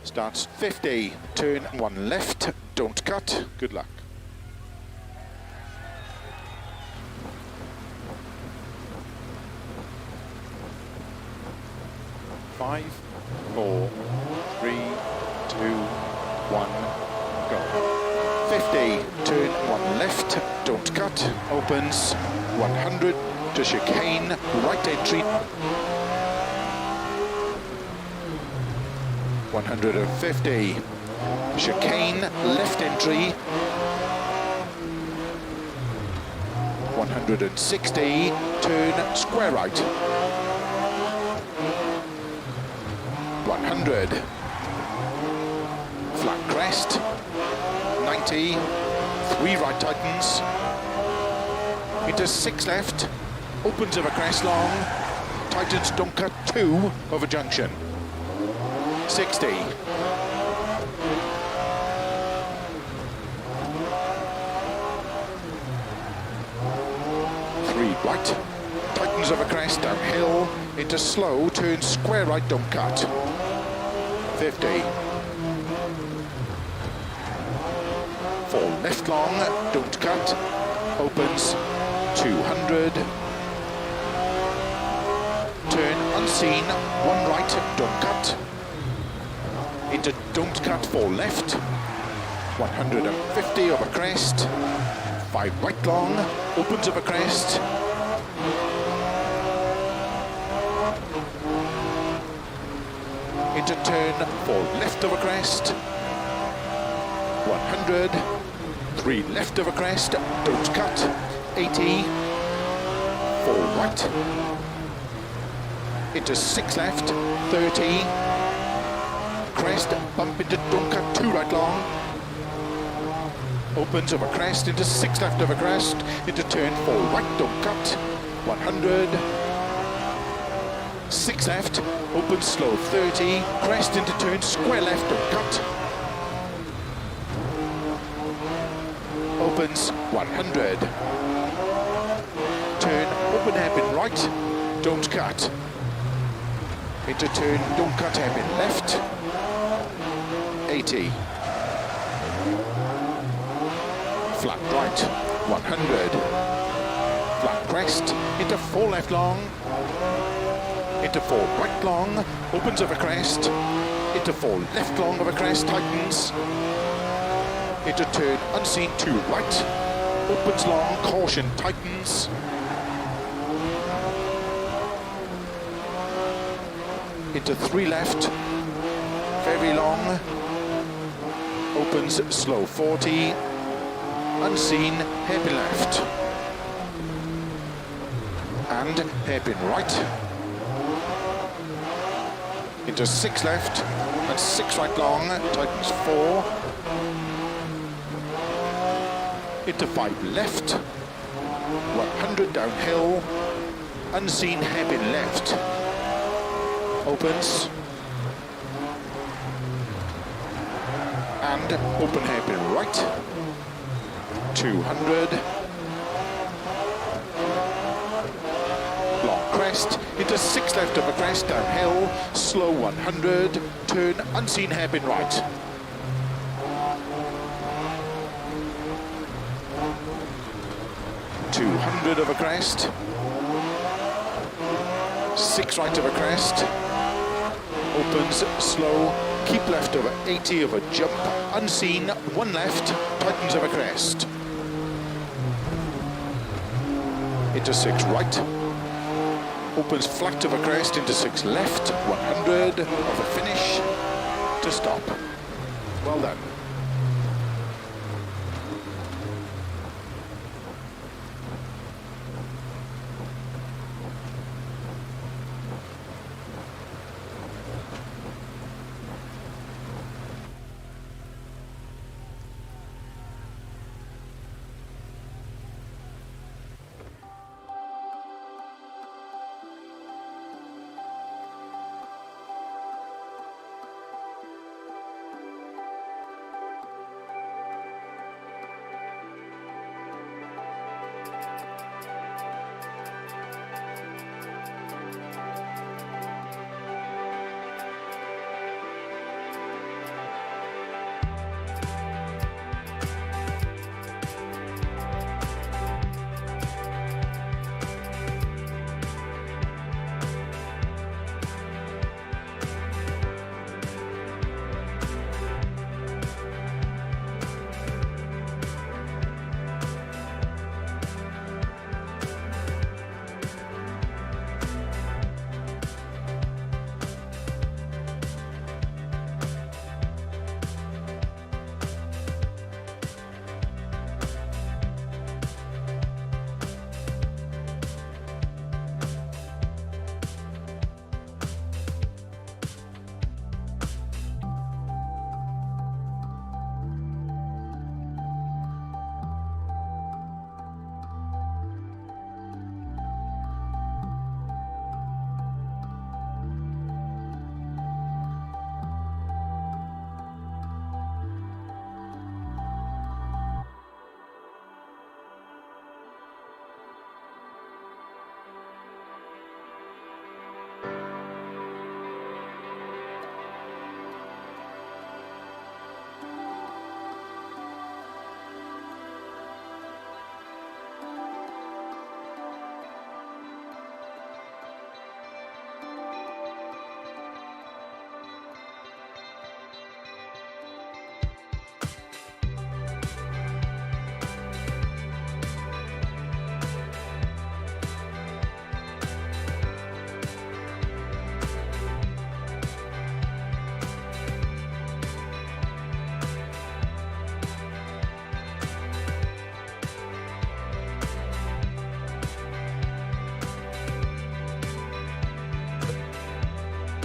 Starts 50, turn 1 left, don't cut, good luck. Five, 4, 3, 2, 1, go. 50, turn 1 left, don't cut, opens, 100 to chicane, right entry, 150, chicane, left entry, 160, turn square right, 100, flat crest, 90, 3 right tightens, into 6 left, opens of a crest long, tightens don't cut 2 of a junction, 60, 3 right, tightens of a crest downhill, into slow, turns square right, don't cut, 50, 4 left long, don't cut, opens, 200, turn unseen, 1 right, don't cut, into don't cut 4 left, 150 of a crest, 5 right long, opens of a crest, into turn 4 left of a crest, 100, 3 left of a crest, don't cut, 80, 4 right, into 6 left, 30, crest, bump into don't cut 2 right long, opens of a crest, into 6 left of a crest, into turn 4 right, don't cut, 100, 6 left, opens slow, 30, crest into turn square left, don't cut, opens 100, turn open hairpin right, don't cut, into turn don't cut hairpin left, 80, flat right, 100, flat crest, into 4 left long, into 4 right long, opens of a crest, into 4 left long of a crest, tightens, into turn unseen 2 right, opens long, caution, tightens, into 3 left, very long, opens slow 40, unseen, hairpin left, and hairpin right, into 6 left, and 6 right long, tightens 4, into 5 left, 100 downhill, unseen hairpin left, opens, and open hairpin right, 200, long crest, into 6 left of a crest, downhill, slow 100, turn unseen hairpin right. .200 of a crest, 6 right of a crest, opens slow, keep left over 80 of a jump, unseen, 1 left, tightens of a crest. Into 6 right, opens flat of a crest, into 6 left, 100 of a finish, to stop. Well done.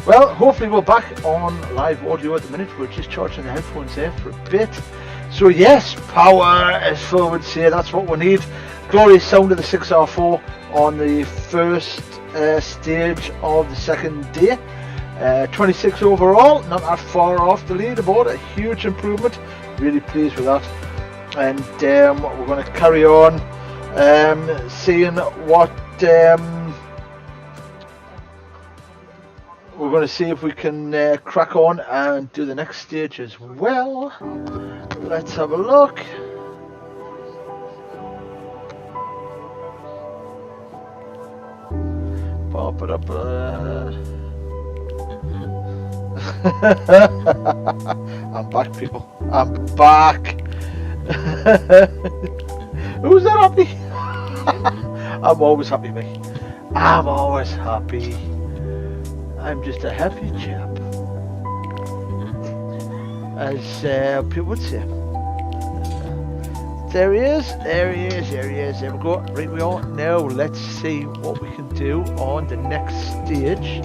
Well, hopefully we're back on live audio at the minute. We're just charging the headphones there for a bit. So yes, power, as Phil would say, that's what we need. Glorious sound of the 6R4 on the first stage of the second day. 26 overall, not that far off the leaderboard, a huge improvement. Really pleased with that. And we're going to carry on seeing what we're going to see if we can crack on and do the next stage as well. Let's have a look. Pop it up. I'm back, people. I'm back. Who's that happy? I'm always happy, mate. I'm always happy. I'm just a happy chap, as people would say. There he is, there he is, there he is, there we go. Right we are. Now let's see what we can do on the next stage.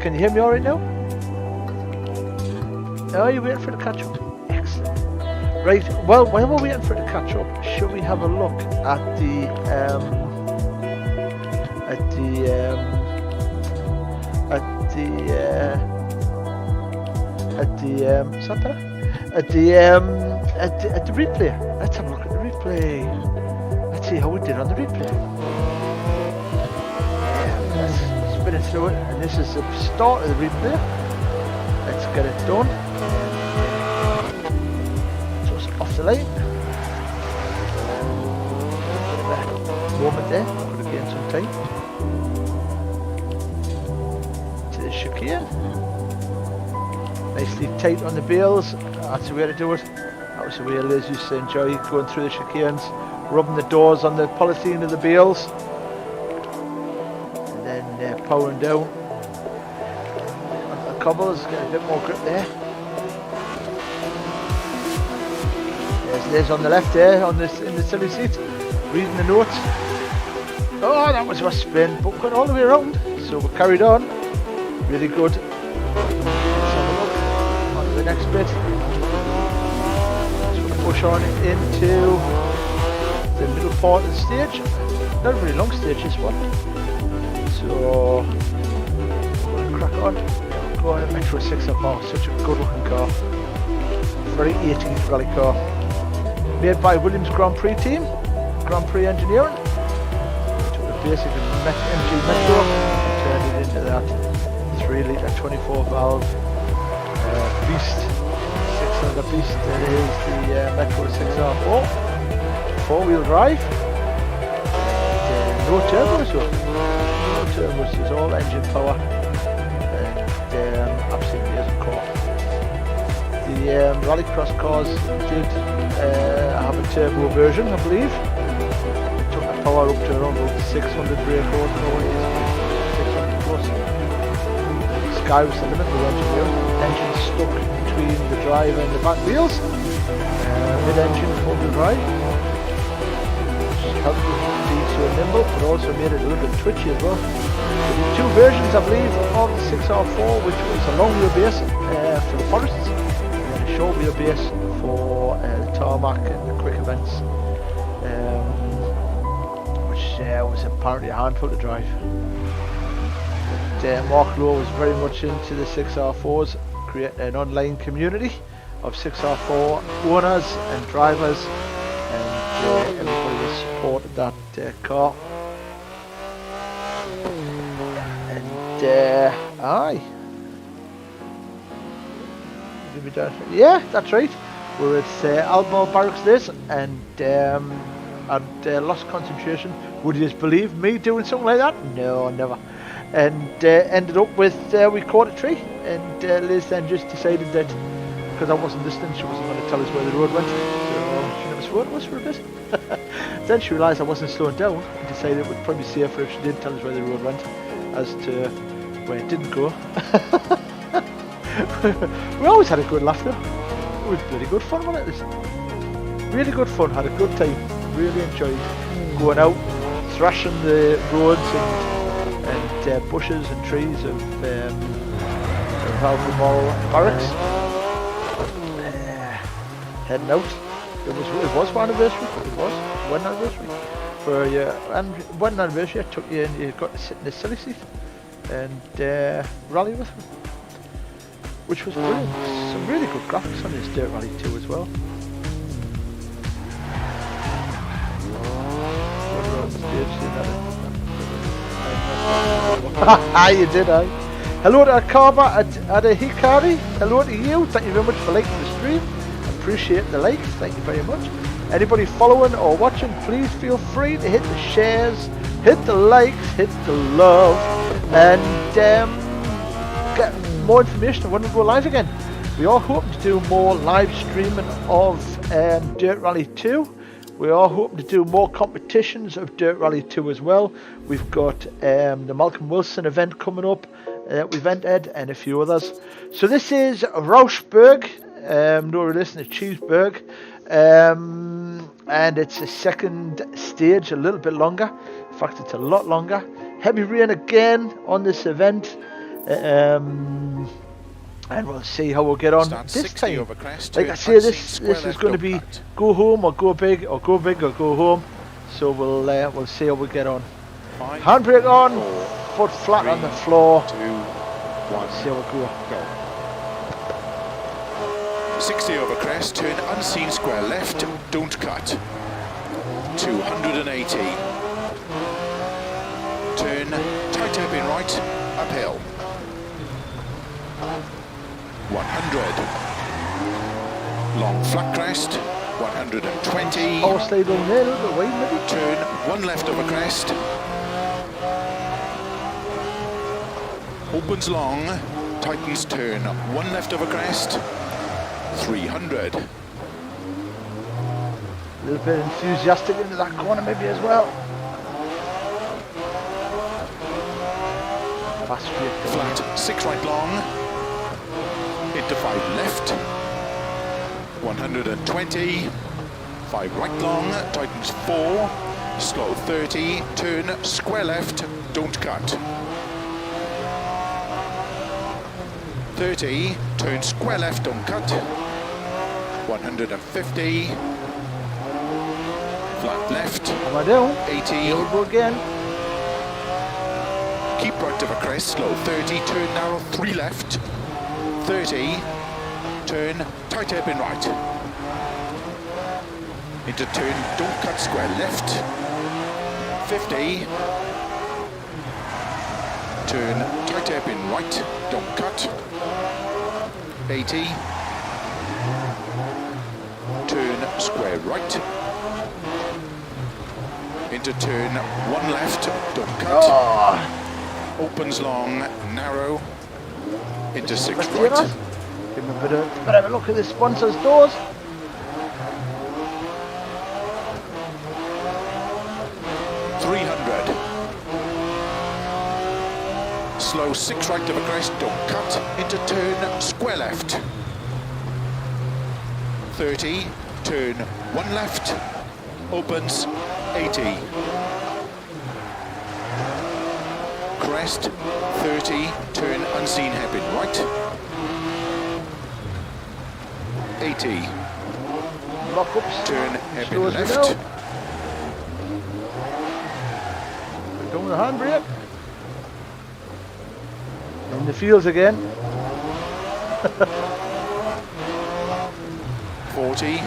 Can you hear me alright now? Oh, you're waiting for the catch up. Excellent. Right, well, while we're waiting for the catch up, should we have a look at the replay. Let's have a look at the replay. Let's see how we did on the replay. Let's spin it through it, and this is the start of the replay. Let's get it done. Just off the line. Moment there. Could have gained some time. To the chicane. Nicely tight on the bales. That's the way to do it. That was the way Liz used to enjoy going through the chicanes, rubbing the doors on the polythene of the bales, and then powering down on the cobbles, get a bit more grip there. There's Liz on the left there, in the silly seat, reading the notes. Oh, that was a spin, but got all the way around. So we carried on. Really good. Let's have a look on to the next bit. Push on into the middle part of the stage. Not a very long stage, this one. So we're going to crack on. Go on a Metro 6R, such a good looking car. Very 80s rally car. Made by Williams Grand Prix team, Grand Prix engineering. Took the basic MG Metro and turned it into that 3 litre 24 valve beast. The beast that is the Metro 6R4, 4-wheel drive, and, no turbos, it's all engine power, and absolutely amazing car. The Rallycross cars did have a turbo version, I believe. It took the power up to around 600 brake horsepower, 600 plus. The sky was the limit with the engine stuck between the drive and the back wheels. Mid-engine 4-wheel drive, which helped it be so nimble, but also made it a little bit twitchy as well. We did 2 versions, I believe, of the 6R4, which was a long wheelbase for the forests, and a short wheelbase for the tarmac and the quick events, which was apparently a handful to drive. But, Mark Lowe was very much into the 6R4s, creating an online community of 6R4 owners and drivers, and everybody supported that car. And aye, yeah, that's right. We're at Albemarle Barracks this, and I'd lost concentration. Would you just believe me doing something like that? No, never. And ended up with we caught a tree, and Liz then just decided that because I wasn't listening, she wasn't going to tell us where the road went, so she never swore at us for a bit. Then she realised I wasn't slowing down and decided it would probably be safer if she did tell us where the road went as to where it didn't go. We always had a good laugh though. It was bloody good fun, wasn't it? Really good fun, had a good time, really enjoyed going out, thrashing the roads and bushes and trees of Baltimore Barracks. Heading out. It was my anniversary. It was wedding anniversary. For your wedding anniversary, I took you and you got to sit in the silly seat and rally with them, which was brilliant. Some really good graphics on this Dirt Rally 2 as well. You did, eh? Hello to Akaba Adehikari. Hello to you. Thank you very much for liking the stream. Appreciate the likes. Thank you very much. Anybody following or watching, please feel free to hit the shares, hit the likes, hit the love, and get more information when we go live again. We are hoping to do more live streaming of Dirt Rally 2. We are hoping to do more competitions of Dirt Rally 2 as well. We've got the Malcolm Wilson event coming up that we've entered, and a few others. So this is Rauschberg, no relation to Cheeseburg, and it's a second stage, a little bit longer. In fact, it's a lot longer. Heavy rain again on this event. And we'll see how we'll get on this time. Like I say, this is going to be go home or go big, or go big or go home. So we'll see how we get on. Handbrake on, foot flat on the floor. 2, 1, see how we go. 60 over crest, turn unseen square left, don't cut. 280. Turn tight hairpin right, uphill. 100. Long flat crest, 120. Oh, stay down there a little bit wide maybe. Turn one left over crest. Opens long, tightens turn one left over crest. 300. A little bit enthusiastic into that corner maybe as well. Fast straight down. Flat 6 right long. Into 5 left, 120, 5 right long, tightens 4, slow 30, turn square left, don't cut. 30, turn square left, don't cut. 150, flat left, Come on down. 80, Here we go again. keep right of a crest, slow 30, turn narrow 3 left. 30, turn tight hairpin right. Into turn, don't cut square left. 50, turn tight hairpin right, don't cut. 80, turn square right. Into turn 1 left, don't cut. Oh. Opens long, narrow. Into 6 Let's right. give him a bit of a look at the sponsors' doors. Slow 6 right of a crest, don't cut. Into turn, square left. 30, turn 1 left. Opens, 80. Crest, 30, turn unseen hairpin right. 80. Lock-ups. Turn hairpin Slow as we left. go. We're going with the handbrake. In the fields again. 40.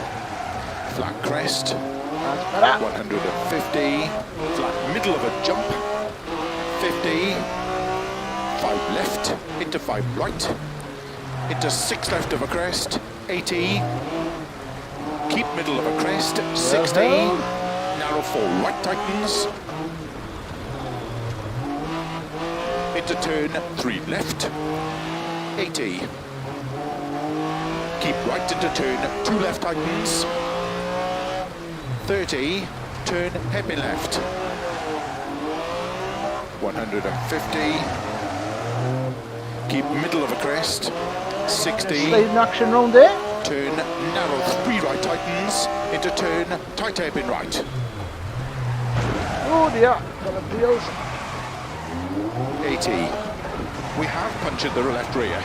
Flat crest. That's better. 150. Flat middle of a jump. 50. 5 left. Into 5 right. Into 6 left of a crest. 80. Keep middle of a crest. 60. Narrow 4 right tightens. Into turn 3 left. 80. Keep right into turn 2 left tightens. 30. Turn hairpin left. 150. Keep middle of a crest. 60. Sliding action round there. Turn narrow 3 right tightens. Into turn tight hairpin right. Oh dear, got a deals. 80. We have punctured the left rear.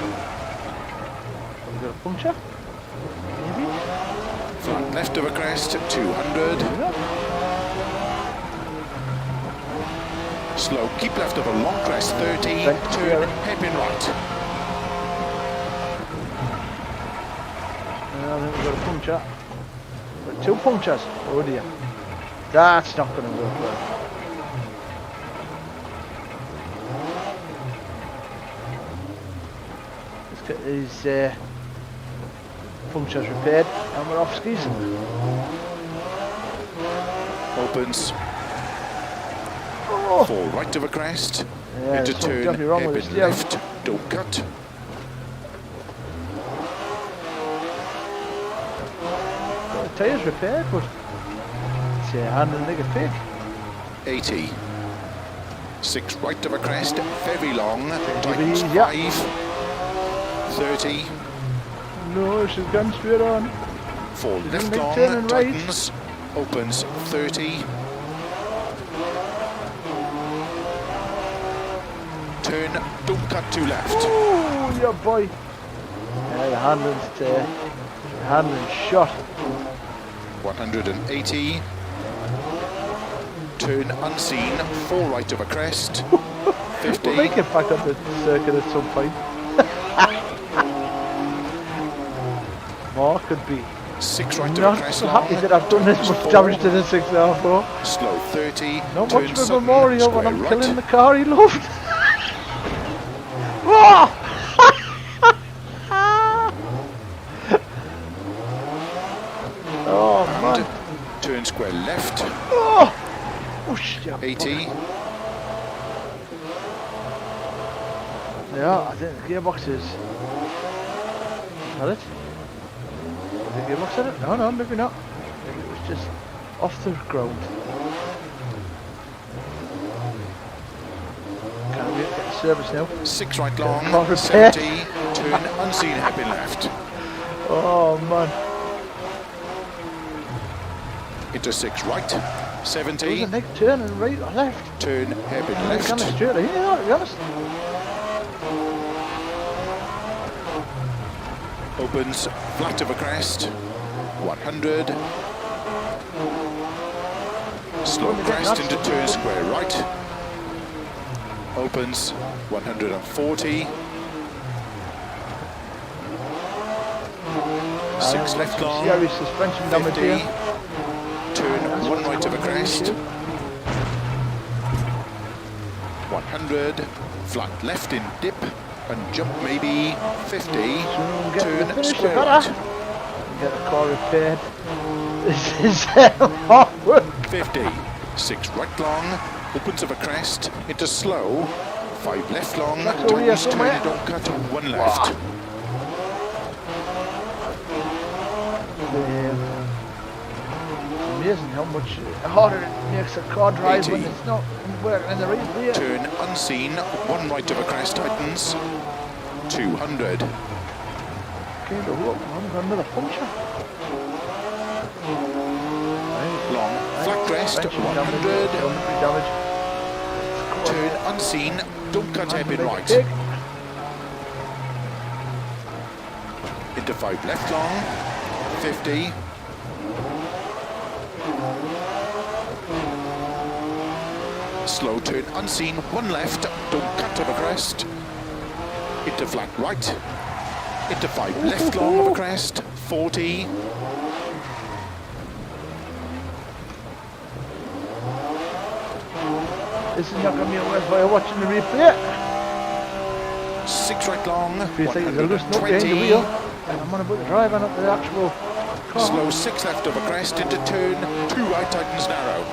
we got a puncture? Maybe? Flat left of a crest, 200. Yeah. Slow, keep left of a long crest, 30. Right, Turn, yeah. hairpin right. I think we've got a puncture. We've got 2 punctures. Oh dear. That's not going to work well. Let's get these punctures repaired and we're off skis. Opens. Oh. Fall right of a crest. Yeah, Into there's something turn, definitely wrong with hairpin the steering. left. Don't cut. Got the tyres repaired, but it's handling like a pig. 80. 6 right of a crest, very long. Take it Tightens easy, yeah. 5. 30. No, she's gone straight on. Fall She's left gonna make long, turn and right. tightens. Opens 30. Turn, don't cut to left. Oh, yeah, boy. Yeah, the handling's shot. 180. Turn unseen, fall right of a crest. 50. We'll make it back up the circuit at some point. More could be. 6 right of a Not crest so long. happy that I've done this tightens much 4. damage to the 6R4. Slow 30. Not turn much of a sudden, memorial when square I'm right. killing the car he loved. Oh! Oh man. Turn square left. Oh! Whoosh, yeah. 80. Yeah, I think the gearbox is. Had it? Is the gearbox at it? No, no, maybe not. Maybe it was just off the ground. Can't wait to get the service now. 6 right Car long. repair. 70. Turn unseen, hairpin left. Oh man. Into 6 right. It was 70. a neck turn and right or left. Turn hairpin It's kind of left. straight here, to be honest. Opens flat of a crest. 100. Slow crest into turn square right. Opens 140. 6 left long. Serious suspension damage 50. here. Turn 1 right of a crest. 100. Flat left in dip and jump maybe 50. Soon we'll get to the Turn finish, square better. right. Get the car repaired. This is hard work. 50. 6 right long. Opens of a crest into slow. 5 left long. That's all here Tightens, turn, somewhere. don't cut. 1 left. It's amazing how much harder it makes a car drive 80. when it's not working in the right way. Turn unseen. 1 right of a crest tightens. 200. Kind of look, I haven't got another puncture. Long. Flat crest. Suspension 100. geometry damage. Turn unseen. Don't cut hairpin right. Pig. Into 5 left long. 50. Slow turn unseen. 1 left. Don't cut to the crest. Into flat right. Into 5 left long of a crest. 40. This is not going to be worthwhile watching the replay. 6 right long. Feels like there's a loosen up behind the 120. wheel. And I'm going to put the driver not the actual car. Slow 6 left of a crest into turn 2 right tightens narrow.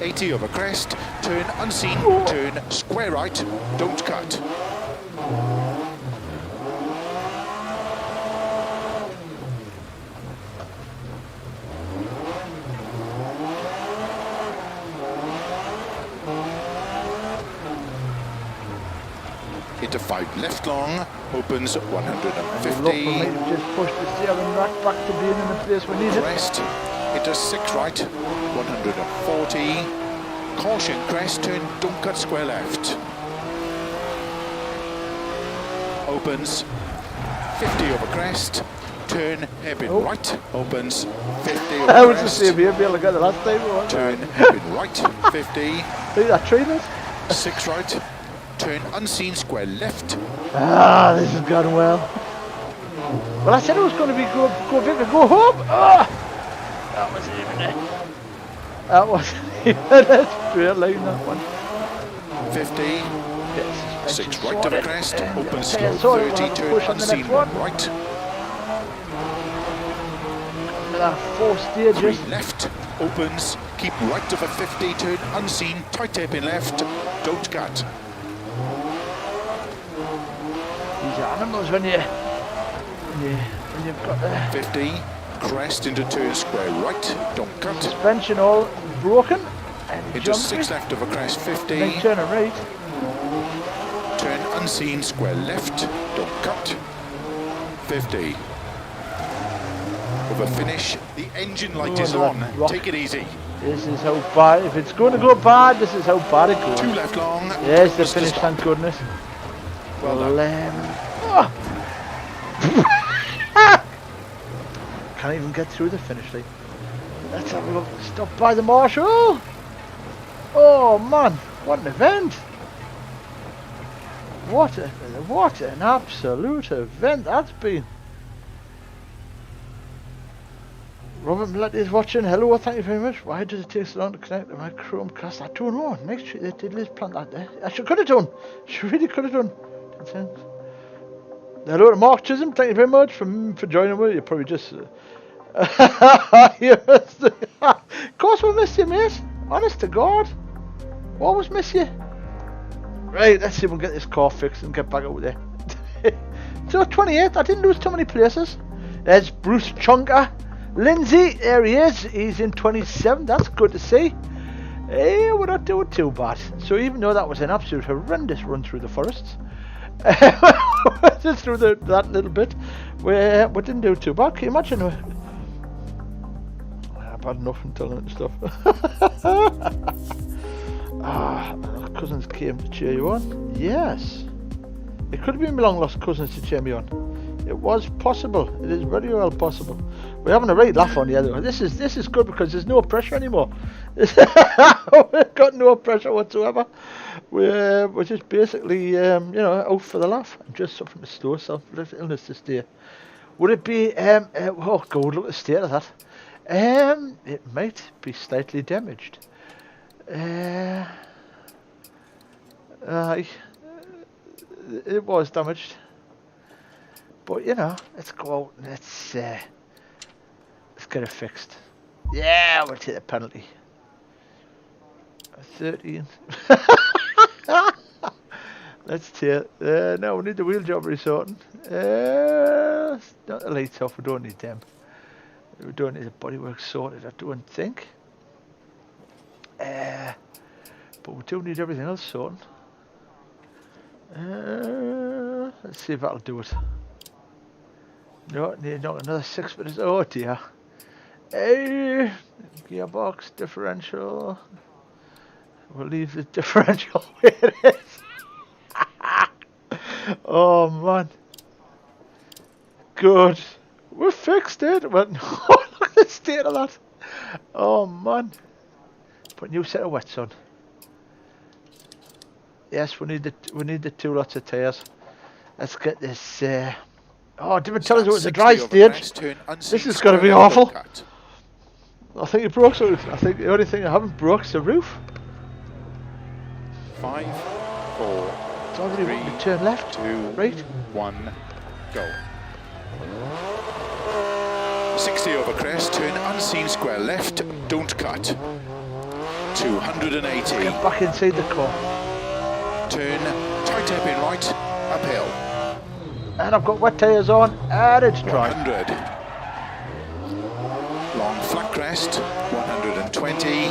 80 of a crest, turn unseen, turn square right, don't cut. Into 5 left long, opens Look, we 150. might have just pushed the steering rack back to being in the place we need it. Crest, into 6 right, 140. Caution, crest, turn, don't cut square left. opens, 50 over crest, turn hairpin right, opens, 50 over I was the crest, same here, be able to get the last time. turn hairpin right, 50, See that trainers? 6 right, turn unseen square left, Ah, this has gone well. Well, I said it was going to be go big, go home. Ah, that wasn't even it. That wasn't even a straight line, that one. 50, 6 right to the crest, opens slow, sorry, 30, we'll turn push on the unseen next 1 one. right, Another 4 stages. 3 left, opens, keep right of a 50, turn unseen, tight hairpin left, don't cut. These are animals when you've got the 50, crest into turn square right, don't cut. suspension all broken. And Into 6 left of a crest, 50, then turn it right. turn unseen square left, don't cut. 50. Over finish, the engine light is on, take it easy. This is how bad, if it's going to go bad, this is how bad it goes. 2 left long. Yes, the Mr. finish, Stop. thank goodness. Well done. Can't even get through the finish line. Let's have a look. Stop by the marshal. Oh man, what an event! What an absolute event that's been. Robert Millett is watching. Hello, thank you very much. Why does it take so long to connect to my Chromecast? I don't know. Make sure they did this plant that there. I could have done. She really could have done. Thanks. Hello to Mark Chisholm. Thank you very much for joining me. You probably just. Of course we missed you, mate. Honest to God. Always miss you. Right, let's see if we can get this car fixed and get back out there. So 28, I didn't lose too many places. There's Bruce Chonka. Lindsay, there he is. He's in 27. That's good to see. Hey, we're not doing too bad. So even though that was an absolute horrendous run through the forests, just through that little bit, we didn't do too bad. Can you imagine? I've had enough and telling it stuff. Cousins came to cheer you on. Yes. It could have been my long lost cousins to cheer me on. It was possible. It is very well possible. We're having a right laugh on the other. This is good because there's no pressure anymore. We've got no pressure whatsoever. We're just basically out for the laugh. I'm just suffering a slow self-illness this day. Would it be oh God, look at the state of that. It might be slightly damaged. It was damaged. But let's go out and let's get it fixed. Yeah, we'll take the penalty. 13. Let's take. No, we need the wheel job resorting. Not the lights off. We don't need them. We don't need the bodywork sorted. I don't think. But we do need everything else sorted. Let's see if that'll do it. No, need not another 6 minutes. Oh dear. Gearbox, differential. We'll leave the differential where it is. Oh man. Good. We fixed it. Well, no, look at the state of that. Oh man. Put a new set of wets on. Yes, we need the 2 lots of tyres. Let's get this. Oh, didn't tell us it was a dry stage. This is going to be awful. I think it broke. So I think the only thing I haven't broke is the roof. 5, 4, It's already 3, to turn left. 2, Right. 1, go. 60 over crest, turn unseen square left, don't cut. 280. Get back inside the car. Turn tight hairpin right, uphill. And I've got wet tyres on, and it's dry. 100. Long flat crest, 120.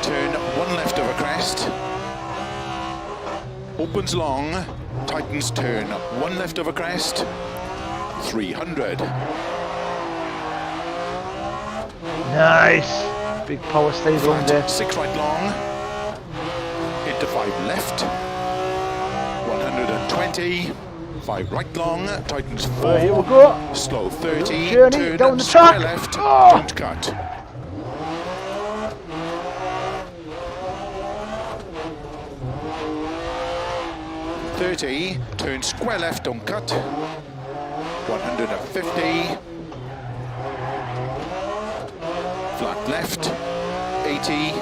Turn 1 left over crest. Opens long, tightens turn 1 left over crest. 300. Nice. Big power stays on there. 6 right long. Into 5 left. 120. 120. 5 right long, tightens 4. Right, here we go. Slow 30. Journey Turn down the square track. left. Oh. Don't cut. 30. Turn square left. Don't cut. 150. Flat left. 80.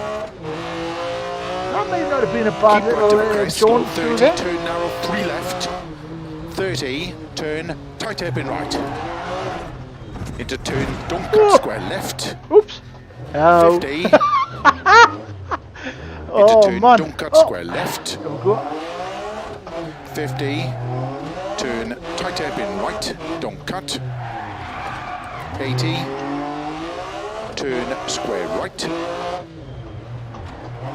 That may not have been a bad Keep right little to the crest. jaunt through 30. there. Turn narrow 3 left. 30. Turn tight hairpin right. Into turn. Don't cut. Oh. Square left. Oops. Oh. 50. Into Oh, turn. man. Don't cut. Oh. Square left. There we go. 50. Turn tight hairpin right. Don't cut. 80. Turn square right.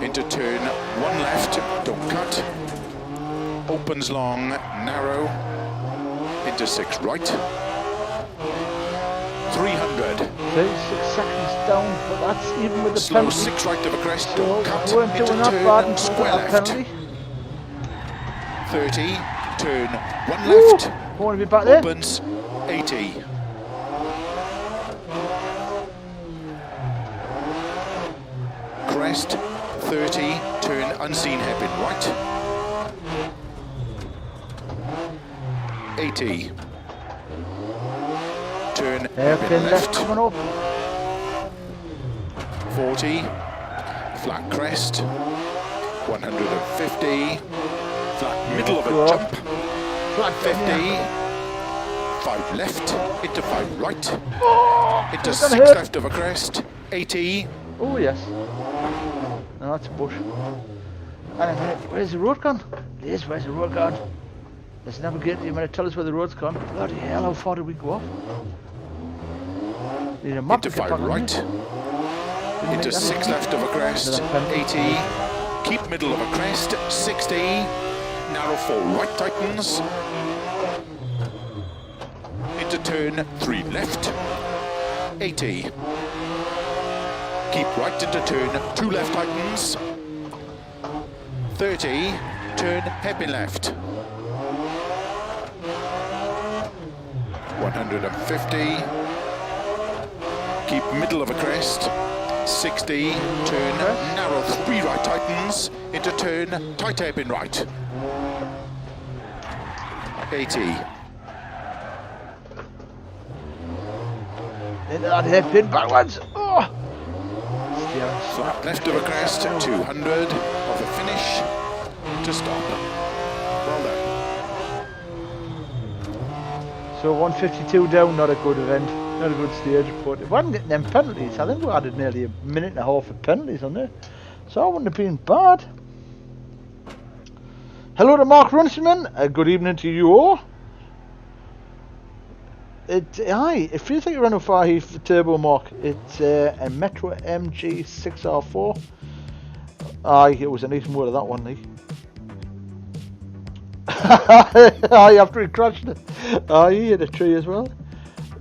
Into turn 1 left. Don't cut. Opens long, narrow. Into 6 right. 300. 36 seconds down, but that's even with the Slow penalty. 6 right of a crest. So Don't cut. we weren't Into doing that turn bad until square that left. penalty. 30. Turn 1 Woo! left. I want to be back there. Opens 80. Crest 30. Turn unseen hairpin right. 80. Turn hairpin left left. coming up. 40. Flat crest. 150. Flat middle of a Go up. jump. Flat 50. down, 5 left. Into 5 right. Oh, Into that's 6 gonna hurt. left of a crest. 80. Oh yes. No, that's a bush. And a minute, where's the road gone? Liz, where's the road gone? Let's navigate. You might tell us where the road's gone. Bloody hell, how far did we go off? Need a map Into to get 5 back on right. here. Didn't Into make that 6 easy. left of a crest. Another penalty. 80. Keep middle of a crest. 60. Narrow 4 right tightens. Into turn 3 left. 80. Keep right into turn 2 left tightens. 30. Turn hairpin left. 150. Keep middle of a crest. 60. Turn narrow 3 right tightens. Into turn tight hairpin right. 80. Into that hairpin backwards. Oh! Steering Flat left of a crest. 200 of the finish. To stop. Well done. So 152 down, not a good event, not a good stage, but it wasn't getting them penalties. I think we added nearly a minute and a half of penalties on there, so that wouldn't have been bad. Hello to Mark Runciman, good evening to you all. It feels like you're running far here for Turbo Mark. It's a Metro MG6R4. Aye, it was a nice motor, that one, Lee. Aye, after he crashed it. Aye, he hit a tree as well.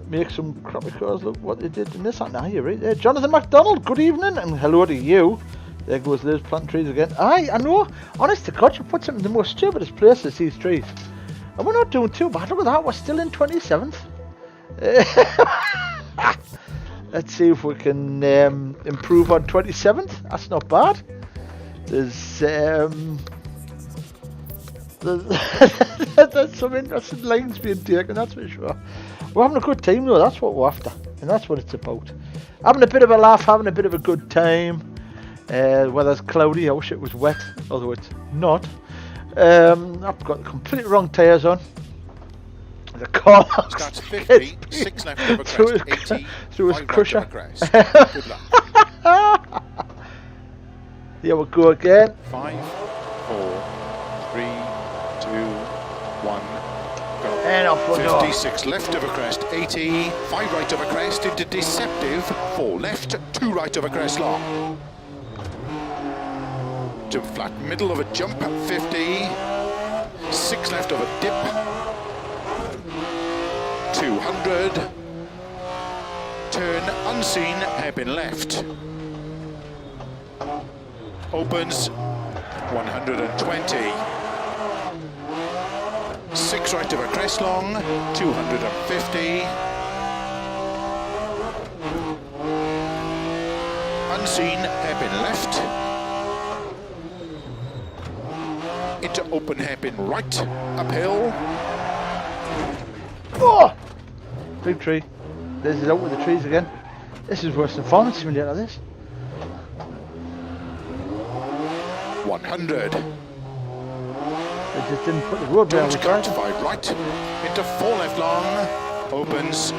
Make some crappy cars look what they did in this. Aye, you're right there. Jonathan MacDonald, good evening and hello to you. There goes Liz planting trees again. Aye, I know. Honest to God, you put some in the most stupidest places, these trees. And we're not doing too bad. Look at that, we're still in 27th. Let's see if we can improve on 27th. That's not bad. There's some interesting lines being taken, that's for sure. We're having a good time though, that's what we're after. And that's what it's about. Having a bit of a laugh, having a bit of a good time. Weather's cloudy, I wish it was wet, although it's not. I've got completely wrong tyres on. The car Starts 50, 6 left of a crest, 80, through his 5 crusher. right of a crest. Good luck. Here we go again. 5, 4, 3, 2, 1, go. And off we go. 56 left of a crest, 80, 5 right of a crest into deceptive, 4 left, 2 right of a crest long. To flat middle of a jump, 50, 6 left of a dip, 200, turn unseen, hairpin left. Opens 120. 6 right of a crest long, 250. Unseen, hairpin left. Into open hairpin right, uphill. Oh! Big tree. There's it out with the trees again. This is worse than Farming Simulator, this. 100. They just didn't put the road down. Don't cut, 5 right. Into 4 left long, opens.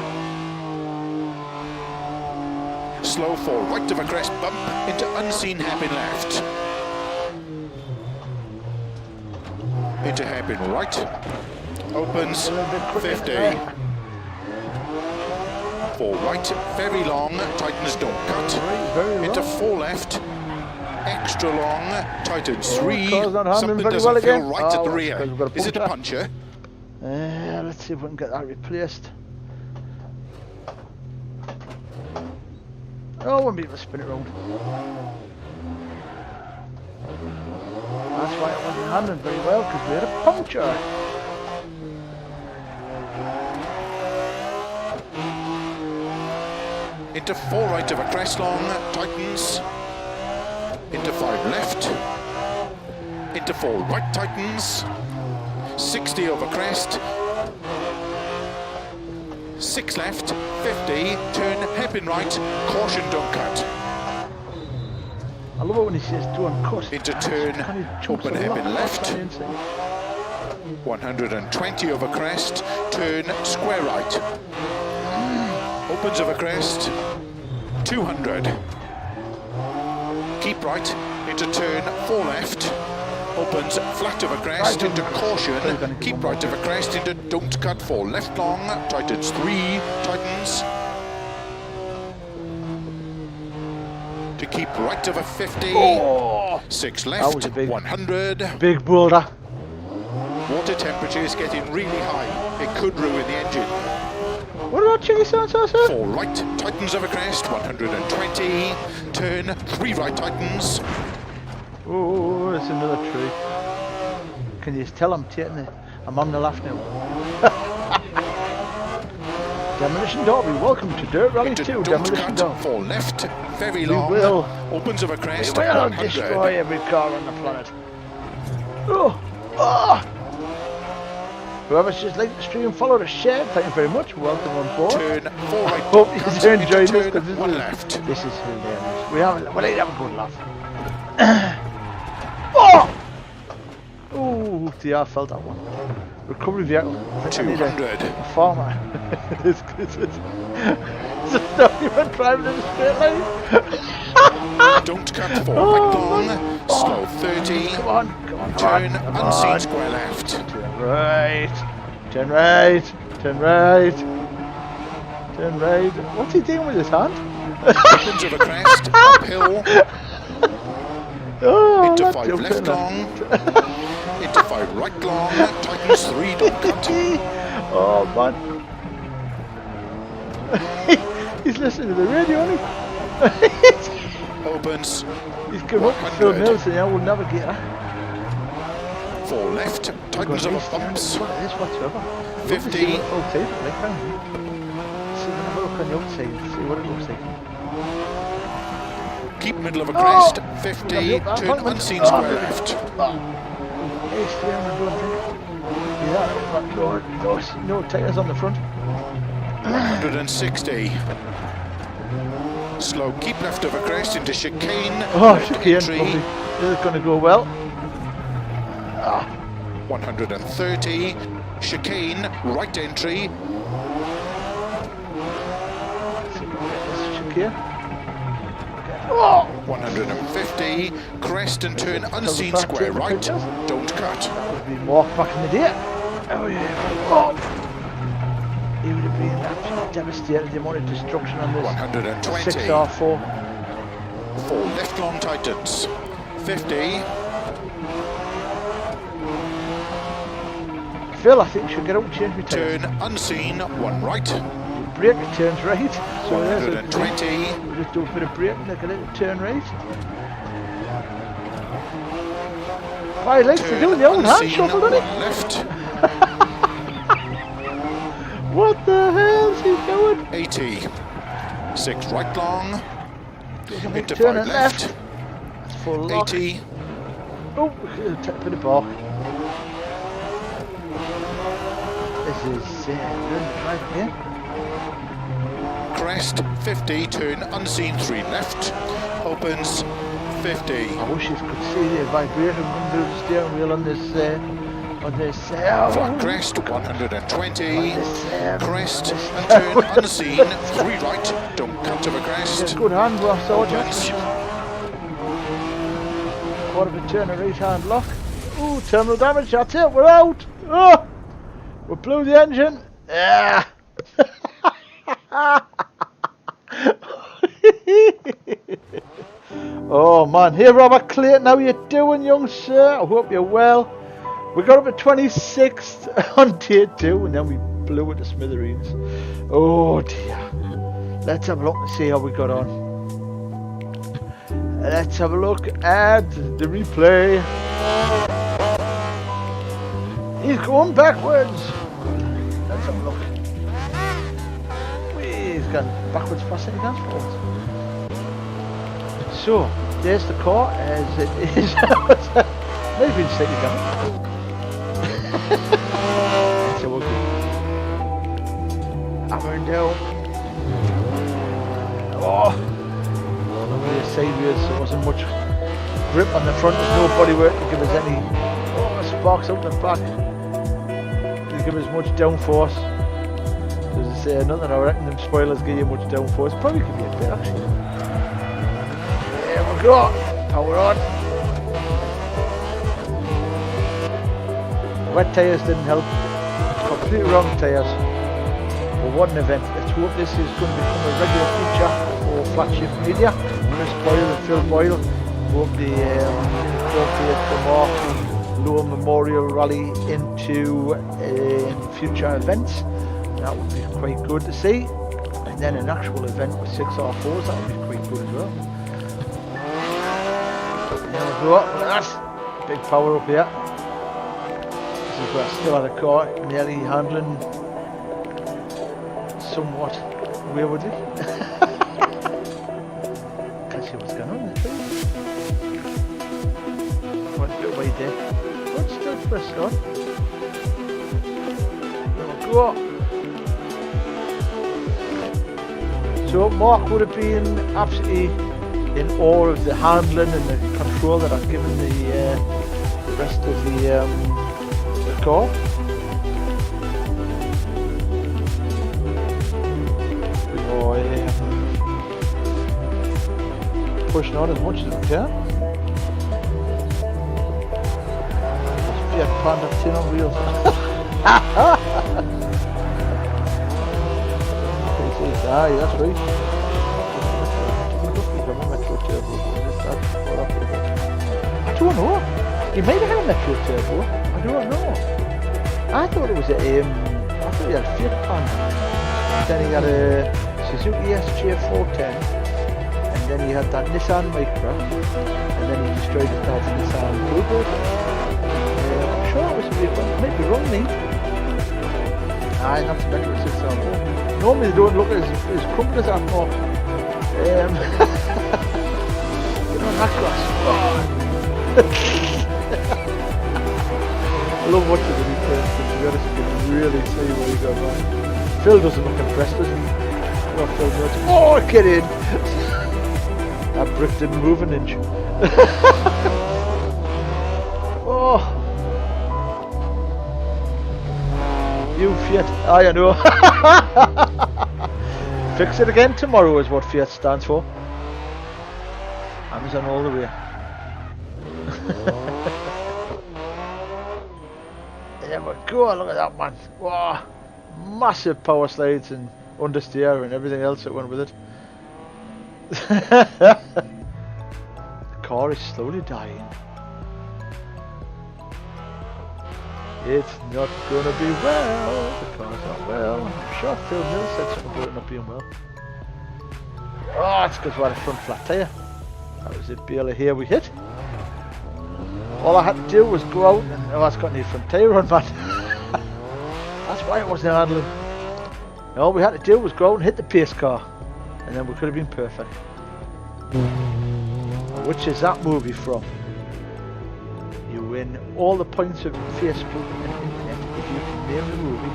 Slow 4 right of a crest bump, into unseen hairpin left. Into hairpin right, opens, 50. 4 right, very long, tightens, don't cut. Into 4 left, extra long, tightens 3. Something doesn't feel right at the rear. Is it a puncher? Let's see if we can get that replaced. Oh, I won't be able to spin it round. That's why it wasn't handling very well, because we had a puncture. Into 4 right of a crest long, tightens. Into 5 left. Into 4 right, tightens. 60 over crest. 6 left, 50, turn, hairpin right, caution, don't cut. I love it when he says don't cut. Into turn, open hairpin left. 120 over crest, turn, square right. Opens over crest, 200. Keep right, into turn, 4 left. Opens flat of a crest into caution, keep right of a crest into don't cut 4 left long, tightens 3, tightens. To keep right of a 50, 6 left, 100. Big boulder. Water temperature is getting really high, it could ruin the engine. What about chili sauce, sir? 4 right, tightens of a crest, 120, turn, 3 right tightens. Oh, it's another tree. Can you just tell I'm on the laugh now. Demolition Derby, welcome to Dirt Rally 2, Demolition Derby. 4 left, very long, opens of a crest, we will 100. destroy every car on the planet. Oh, oh. Whoever's just liked the stream, followed us, shared, thank you very much, welcome on board. Turn 4 right, hope you're enjoying this, because this, 1 left. This is hilarious. We like to have a good laugh. Oh! Oh, dear, I felt that one. Recovery vehicle. I think 200. I need a farmer. It's not even driving in a straight line. Don't cut 4 right long, slow 30. Come on. Turn, unseen square left. Turn right. Turn right. Turn right. Turn right. What's he doing with his hand? Opens of a crest, uphill. Oh, into 5 left long, into 5 right long, tightens 3, don't cut. Oh man. He's listening to the radio, isn't he? Opens. He's going up to Phil Nelson, I will navigate that. 4 left, tightens of a bumps. 50. See, have a look on the outside, see what it looks like. Keep middle of a crest, 50, turn unseen square left. No tires on the front. 160. Slow, keep left of a crest into chicane. Oh, chicane, this is going to go well. 130, chicane, right entry. Chicane. 150, crest and turn unseen square right, don't cut. That would be walk back in the day. Oh yeah. Oh. He would have been absolutely devastated, the amount of destruction on this 120. 6R4. 4 left long tightens. 50. Phil, I think you should get out and change my tires. Turn unseen, 1 right. Brake, it turns right. So 120. We'll just do a bit of brake and look at it, turn right. 5 legs to do the old hand shuffle, doesn't it? Left. What the hell's he doing? 80. 6 right long. Into Turn 5 it left. That's full lock. 80. Oh, take a bit of bark. This is right here. Crest 50. Turn unseen 3 left. Opens 50. I wish you could see the vibration coming through the steering wheel on this. Flat crest 120. Crest and turn unseen 3 right. Don't cut to the crest. Good hand, Ross Sergeant. Opens. Quarter of a turn, a right hand lock. Ooh, terminal damage, that's it, we're out! Oh, we blew the engine. Yeah. Oh man, here Robert Clayton, how you doing, young sir? I hope you're well. We got up to 26th on tier 2 and then we blew it to smithereens. Oh dear. Let's have a look and see how we got on. Let's have a look at the replay. He's going backwards. Let's have a look. He's gone backwards faster than he goes forwards. So, there's the car as it is. Maybe it's slightly down. That's how we'll go. Hammer and down. Oh! Really sideways, there wasn't much grip on the front, there's no bodywork to give us any sparks out the back. To give us much downforce. As I say, nothing I reckon them spoilers give you much downforce. Probably give you a bit actually. There we go. Power on. Wet tyres didn't help. Completely wrong tyres. But what an event. Let's hope this is going to become a regular feature for Flat Shift Media. Chris Boyle and Phil Boyle. Hope they incorporate the more Lowe Memorial Rally into future events. That would be quite good to see. And then an actual event with 6R4s, that would be quite good as well. There we go, look at that. Big power up here. This is where I still had a car nearly handling somewhat waywardly. Can't see what's going on there. Went a bit way there. What's still pressed on? There we go. So Mark would have been absolutely in awe of the handling and the control that I've given the rest of the car. We are pushing on as much as we can. Fiat Panda 10 on wheels. Aye, that's right. I don't know. He might have had a Metro Turbo. I don't know. I thought it was a I thought he had a Fiat Panda. Then he had a Suzuki SJ410. And then he had that Nissan Micra. And then he destroyed it down to Nissan Bluebird. I'm sure it was a big one. I might be wrong, mate. Aye, that's a Metro 6R4. Normally they don't look as crumped as that car. You know, that glass. I love watching the replays, but to be honest, you can really see where he got wrong. Phil doesn't look impressed, does he? Well, Phil knows. Oh, get in! That brick didn't move an inch. Oh! You Fiat. I know. Fix it again tomorrow is what Fiat stands for. Amazon all the way. There we go, look at that man. Wow. Massive power slides and understeer and everything else that went with it. The car is slowly dying. It's not gonna be well. The car's not well. I'm sure Phil Mills said something about it not being well. Oh, it's because we had a front flat tyre. That was it, barely here we hit. All I had to do was go out and, oh, it's got a new front tyre on, man. That's why it wasn't handling. All we had to do was go out and hit the pace car, and then we could have been perfect. Which is that movie from? You win all the points of Facebook and internet if you can name the movie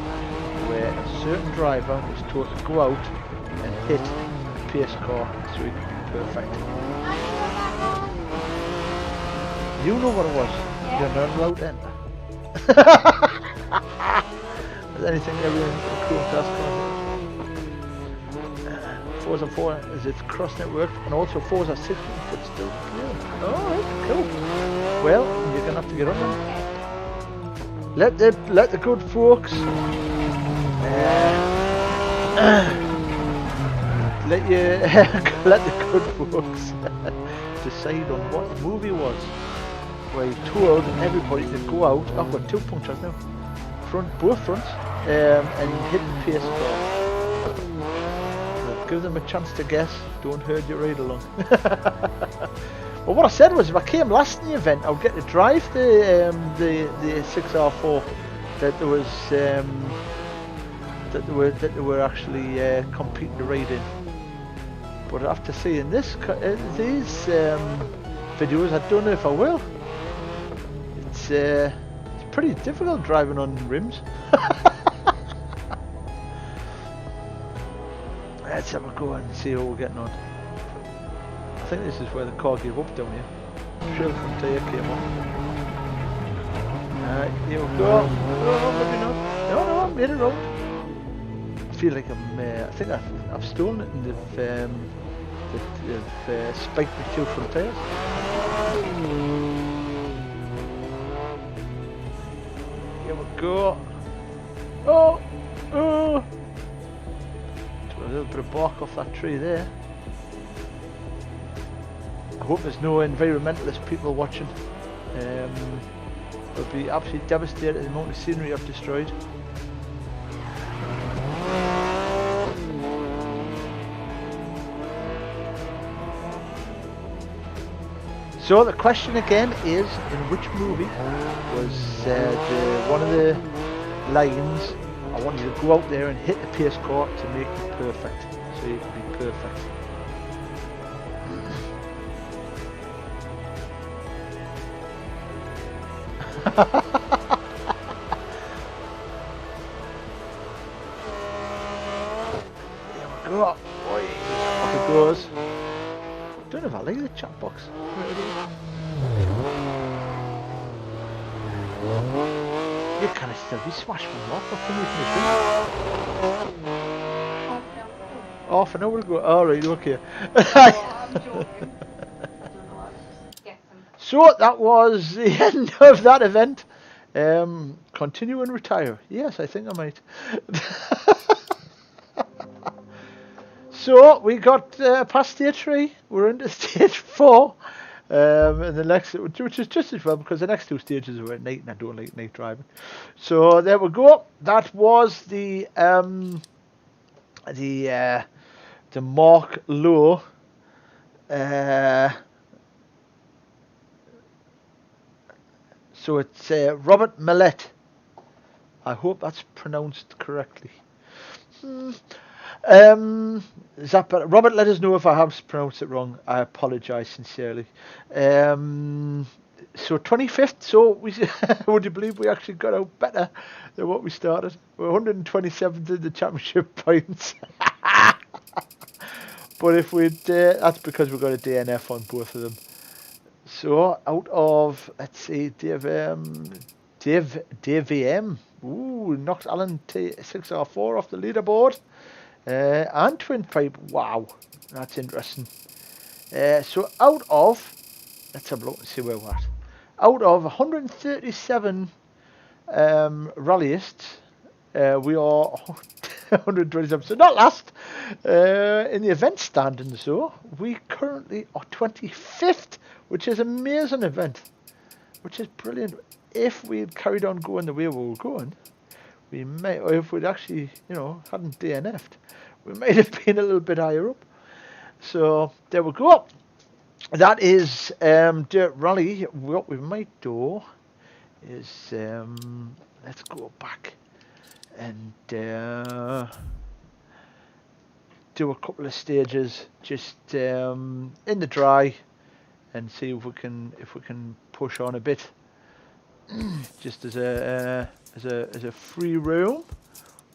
where a certain driver was told to go out and hit a pace car so he could be perfect. You know what it was. You're not allowed to enter. Is anything everything cool task? Forza 4 is its cross network, and also Forza 6 but still. Yeah. Alright, cool. Well, you're gonna have to get on them. Let the good folks let the good folks decide on what the movie was. Where he told everybody to go out. I've got 2 punctures now. Both fronts, and hit the pace car. Give them a chance to guess. Don't hurt your ride along. Well, what I said was, if I came last in the event, I would get to drive the 6R4 that there was that they were actually competing to ride in. But after seeing these videos, I don't know if I will. It's pretty difficult driving on rims. Let's have a go and see how we're getting on. I think this is where the car gave up down here. I'm sure the front tyre came off. Alright, here we go. Oh, maybe not. No, I made it round. I feel like I think I've stolen it and they've spiked my 2 front tyres. Here we go. Oh! A little bit of bark off that tree there. I hope there's no environmentalist people watching. They'll be absolutely devastated at the amount of scenery I've destroyed. So the question again is, in which movie was one of the lines, I want you to go out there and hit the pace car to make it perfect, so you can be perfect. There we go. Boy, off it goes. Don't know if I like the chat box. You can't still be smashed from off. What can you do? Half an hour ago. Alright, okay. So that was the end of that event. Continue and retire. Yes, I think I might. So we got past stage 3. We're into stage 4. And the next, which is just as well because the next 2 stages were at night, and I don't like night driving. So there we go. That was the Mark Lowe. So it's Robert Millett. I hope that's pronounced correctly. Is that better? Robert, let us know if I have pronounced it wrong. I apologise sincerely. So 25th. So we would you believe we actually got out better than what we started? We're 127th in the championship points. But if we'd, that's because we got a DNF on both of them. So out of, let's see, Dave VM. Ooh, knocked Alan 6R4 off the leaderboard. And twin pipe. Wow, that's interesting. So out of, let's have a look and see where we're at. Out of 137 rallyists, we are 127. So not last in the event standings. So we currently are 25th, which is an amazing event, which is brilliant. If we had carried on going the way we were going, we may, or if we'd actually, hadn't DNF'd, we might have been a little bit higher up. So there we go. That is Dirt Rally. What we might do is let's go back. and do a couple of stages just in the dry, and see if we can push on a bit, just as a free roam,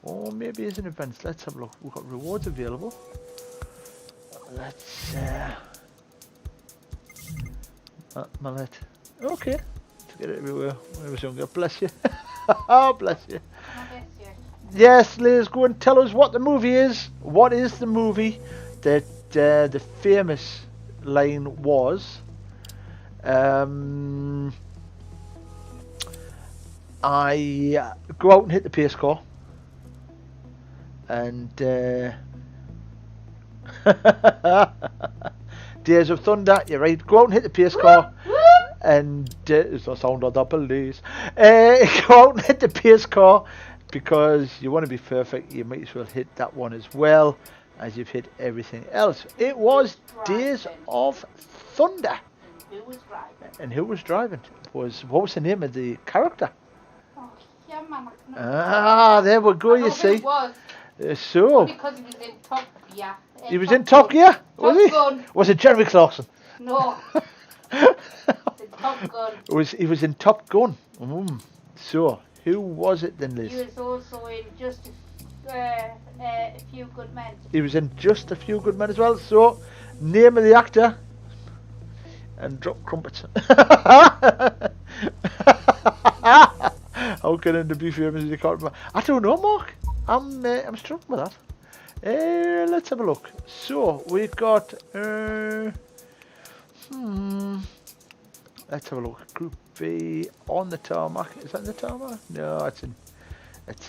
or maybe as an event. Let's have a look. We've got rewards available. Let's mallet. Okay, let's get it everywhere. When I was younger, bless you. Oh, bless you. Yes, Liz, go and tell us what the movie is. What is the movie that the famous line was? I go out and hit the pace car, and Days of Thunder. You're right. Go out and hit the pace car, and it's the sound of the police. Go out and hit the pace car, because you want to be perfect. You might as well hit that one as well as you've hit everything else. It was Days of Thunder. Who was driving? And who was driving? What was the name of the character? Oh, yeah, man. Ah, there we go. You see. It was. So Because he was in Top Gear. he was in Top Gear, was he? Gun. Was it Jeremy Clarkson? No. The Top Gun. He was in Top Gun. So who was it then, Liz? He was also in Just a Few Good Men. He was in Just a Few Good Men as well. So name of the actor. And drop crumpets. How can it be famous if you can't remember? I don't know, Mark. I'm struggling with that. Let's have a look. So we've got. Let's have a look. Group B on the tarmac. Is that in the tarmac? No, it's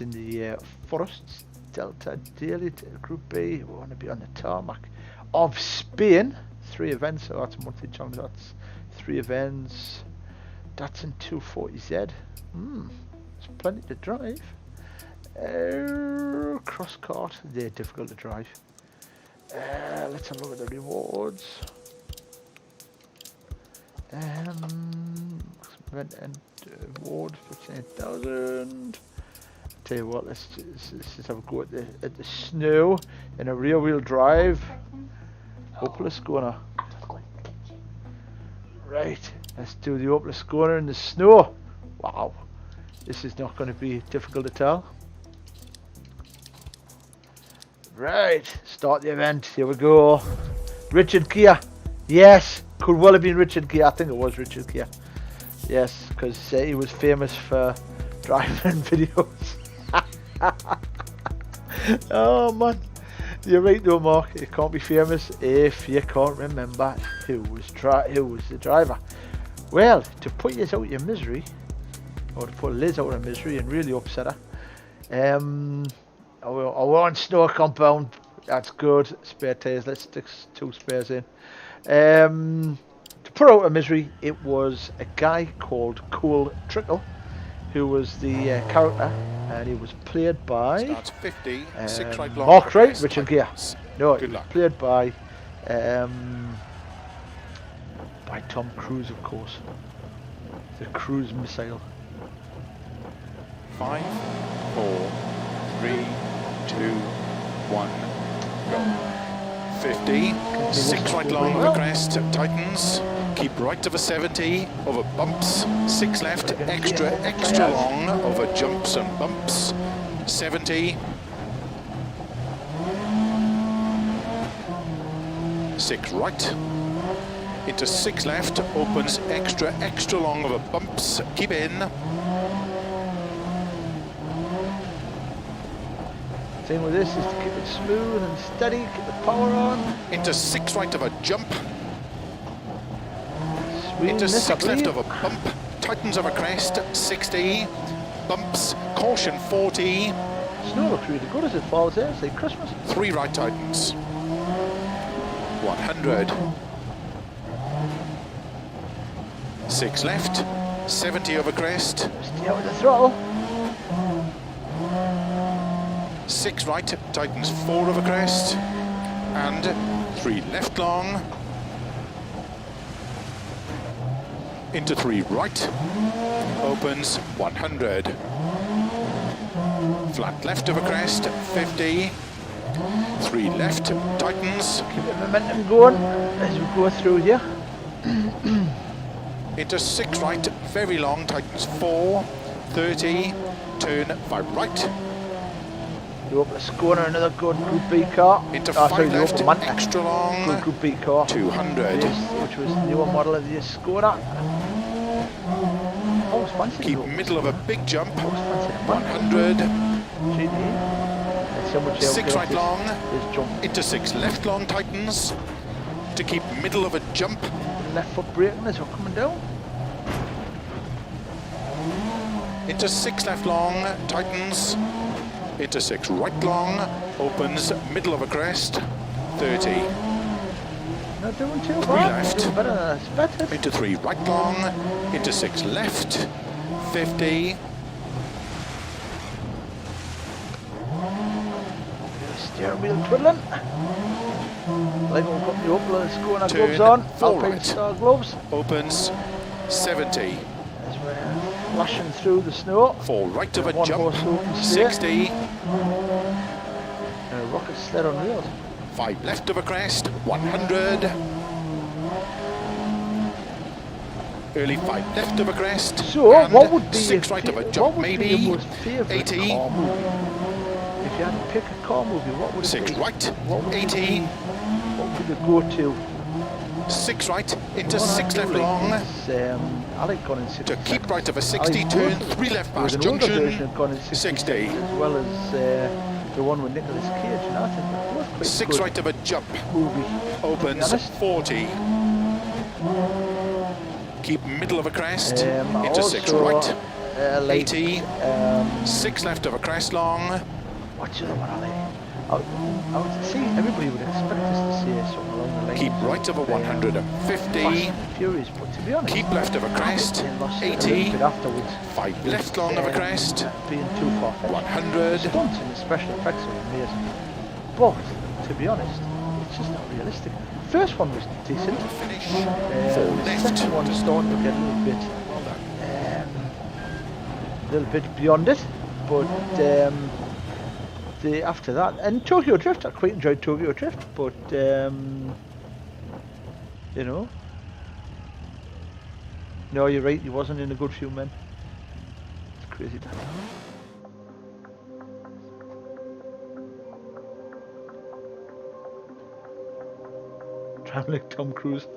in the Forests Delta Daily. Group B. We want to be on the tarmac of Spain. 3 events, so that's a monthly challenge. That's 3 events. That's in 240Z. It's plenty to drive. Cross cart, they're difficult to drive. Let's have a look at the rewards. Event and reward 15,000. Tell you what, let's just have a go at the snow in a rear wheel drive. Hopeless Corner. Right, let's do the hopeless corner in the snow. Wow, this is not going to be difficult to tell. Right, start the event. Here we go. Richard Gere. Yes, could well have been Richard Gere. I think it was Richard Gere. Yes, because he was famous for driving videos. Oh man. You're right though, Mark. It can't be famous if you can't remember who was the driver. Well, to put you out of your misery, or to put Liz out of misery and really upset her, we're on snow compound. That's good. Spare tyres. Let's stick 2 spares in. To put her out of misery, it was a guy called Cole Trickle, who was the character, and he was played by Starts 50, 6 right long. Mark Wright, Richard Gere. No, Good he was luck. played by Tom Cruise, of course. The cruise missile. 5, 4, 3, 2, 1, go. 50, 6 right long over crest, tightens. Keep right of a 70, over bumps. 6 left, extra long, over jumps and bumps. 70. 6 right. Into 6 left, opens extra long over bumps. Keep in. Thing with this is to keep it smooth and steady, keep the power on. Into 6 right of a jump. Swing Into this, 6 I left believe. of a bump. Tightens over crest, 60. Bumps, caution 40. Snow looks really good as it falls there. It's like Christmas. 3 right tightens. 100. 6 left. 70 over crest. Stay out with the throttle. 6 right, tightens 4 over crest. And 3 left long. Into 3 right. Opens 100. Flat left of a crest, 50. 3 left, tightens. Keep the momentum going as we go through here. Into 6 right, very long, tightens 4. 30. Turn 5 right. You open a Skoda, another good Group B car. Into Oh, 5 sorry, you left, open Manta. extra long. Good Group B car. 200. Which was the newer model of the Skoda. Oh, it's fancy. Keep though. middle of a big jump. Oh, it's fancy. 100. GT. Let's see how much 6 right this, long. This jump. Into 6 left long, tightens. To keep middle of a jump. Left foot braking as we're coming down. Into 6 left long, tightens. Into 6 right long, opens middle of a crest. 30. Not doing too 3 bad. left. Doing better than I expected. Into 3 right long, into 6 left. 50. Steering wheel twiddling. Like we've got the Opel and Skoda Turn gloves on. 4 Alpine right. Star gloves. Opens 70. As we're flashing through the snow. 4 right of a One jump. horse open steer. 60. And a rocket sled on wheels. 5 left of a crest. 100. Early 5 left of a crest. So, and what would be 6 right of a jump, maybe. your most favourite 80. car movie? If you had to pick a car movie, what would it 6 be? right. What would 80. What would the go-to? 6 right into What 6 I left do long. like is, I like Gun in 60 To keep seconds. right of a I 60, like turn both of them. 3 left There was past an older version junction. of Gun in 60 60. seconds, as well as the one with Nicolas Cage, and I think they're both quite 6 good right of a jump. movie. Opens honest. 40. Keep middle of a crest. I Into 6 also, right. like, 80. 6 left of a crest long. what's the other one I like? I would see, everybody would expect us to say something along the lines Keep right of a Fast 150. and Furious, but to be honest, Keep left of a crest. they lost it a 80. little bit afterwards. 5 left long of a crest. Being too far fetched. 100. Stunts and the special effects are amazing. But, to be honest, it's just not realistic. First one was decent. Finish. 4 The left. second one started to get a little bit beyond it. But after that, and Tokyo Drift, I quite enjoyed Tokyo Drift, but you know, no, you're right, he wasn't in A Good Few Men. It's crazy that. Trying like Tom Cruise.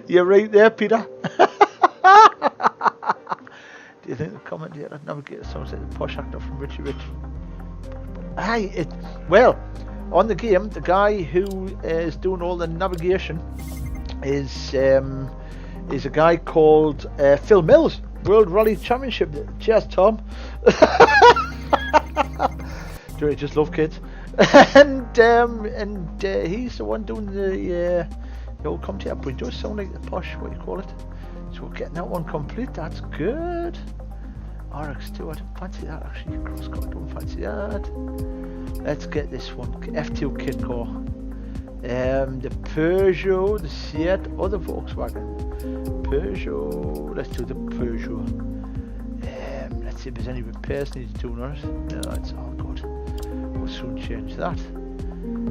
You're right there, Peter. Do you think the commentator navigator sounds like the posh actor from Richie Rich? Aye, well, on the game, the guy who is doing all the navigation is a guy called Phil Mills, World Rally Championship. Cheers, Tom. Do you just love kids? and he's the one doing the old commentator, but he does sound like the posh, what do you call it? So we're getting that one complete. That's good. RX2, I don't fancy that actually. Crosscut, don't fancy that. Let's get this one. F2 kit car. The Peugeot, the Seat, or the Volkswagen. Peugeot. Let's do the Peugeot. Let's see if there's any repairs needed to on it. No, it's all good. We'll soon change that.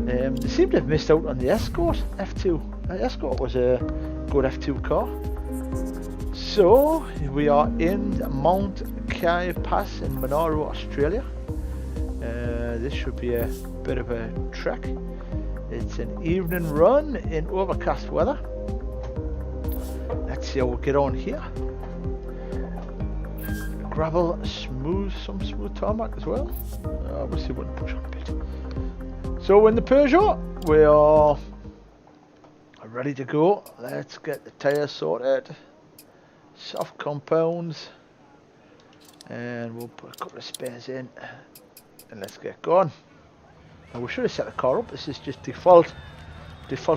They seem to have missed out on the Escort F2. The Escort was a good F2 car. So we are in Mount Kay Pass in Monaro, Australia. This should be a bit of a trek. It's an evening run in overcast weather. Let's see how we'll get on here. Gravel, some smooth tarmac as well. We'll see what push on a bit. So in the Peugeot, we are ready to go. Let's get the tyres sorted. Soft compounds, and we'll put a couple of spares in, and let's get going. Now we should have set the car up. This is just default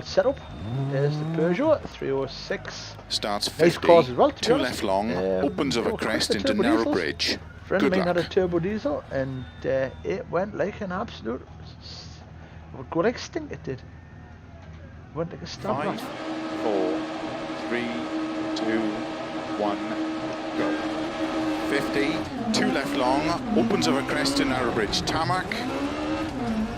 setup. There's the Peugeot 306. Starts 50. Nice cars as well, to be 2 honest. left long. Opens of a crest into turbo narrow diesels. bridge. Friend Good of mine had a luck. turbo diesel, and it went like an absolute. It would go like stink. It did. It went like a stamp. 5, 4, 3, 2, 1, go. 50, 2 left long, opens over crest to narrow bridge tarmac,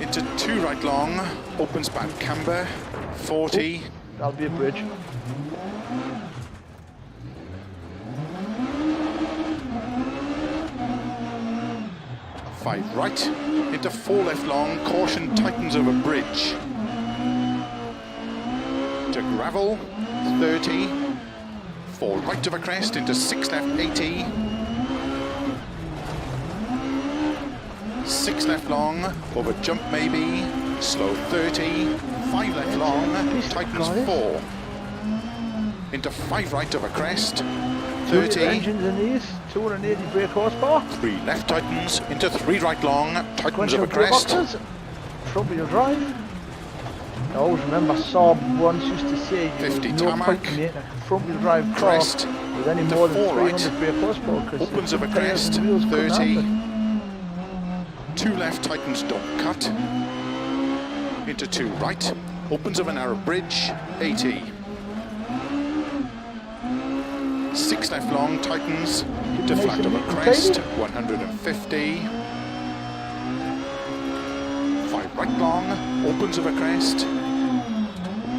into 2 right long, opens back camber, 40, That'll be a bridge. five right, into 4 left long, caution tightens over bridge, to gravel, 30, 4 right over crest, into 6 left, 80, 6 left long, over jump maybe, slow 30, 5 left long, tightens 4, into 5 right over crest, 30, engines in these, 280 brake horsepower. 3 left tightens, into 3 right long, tightens Sequential over crest, gearboxes, front wheel drive. I always remember Saab once used to say 50 no tarmac, point in making a front wheel drive car crest, with any into more than 4 right, 300 brake horsepower because opens over crest, 30, 2 left tightens don't cut, into 2 right, opens over narrow bridge, 80, 6 left long tightens, to flat over crest, 150, 5 right long, opens over crest,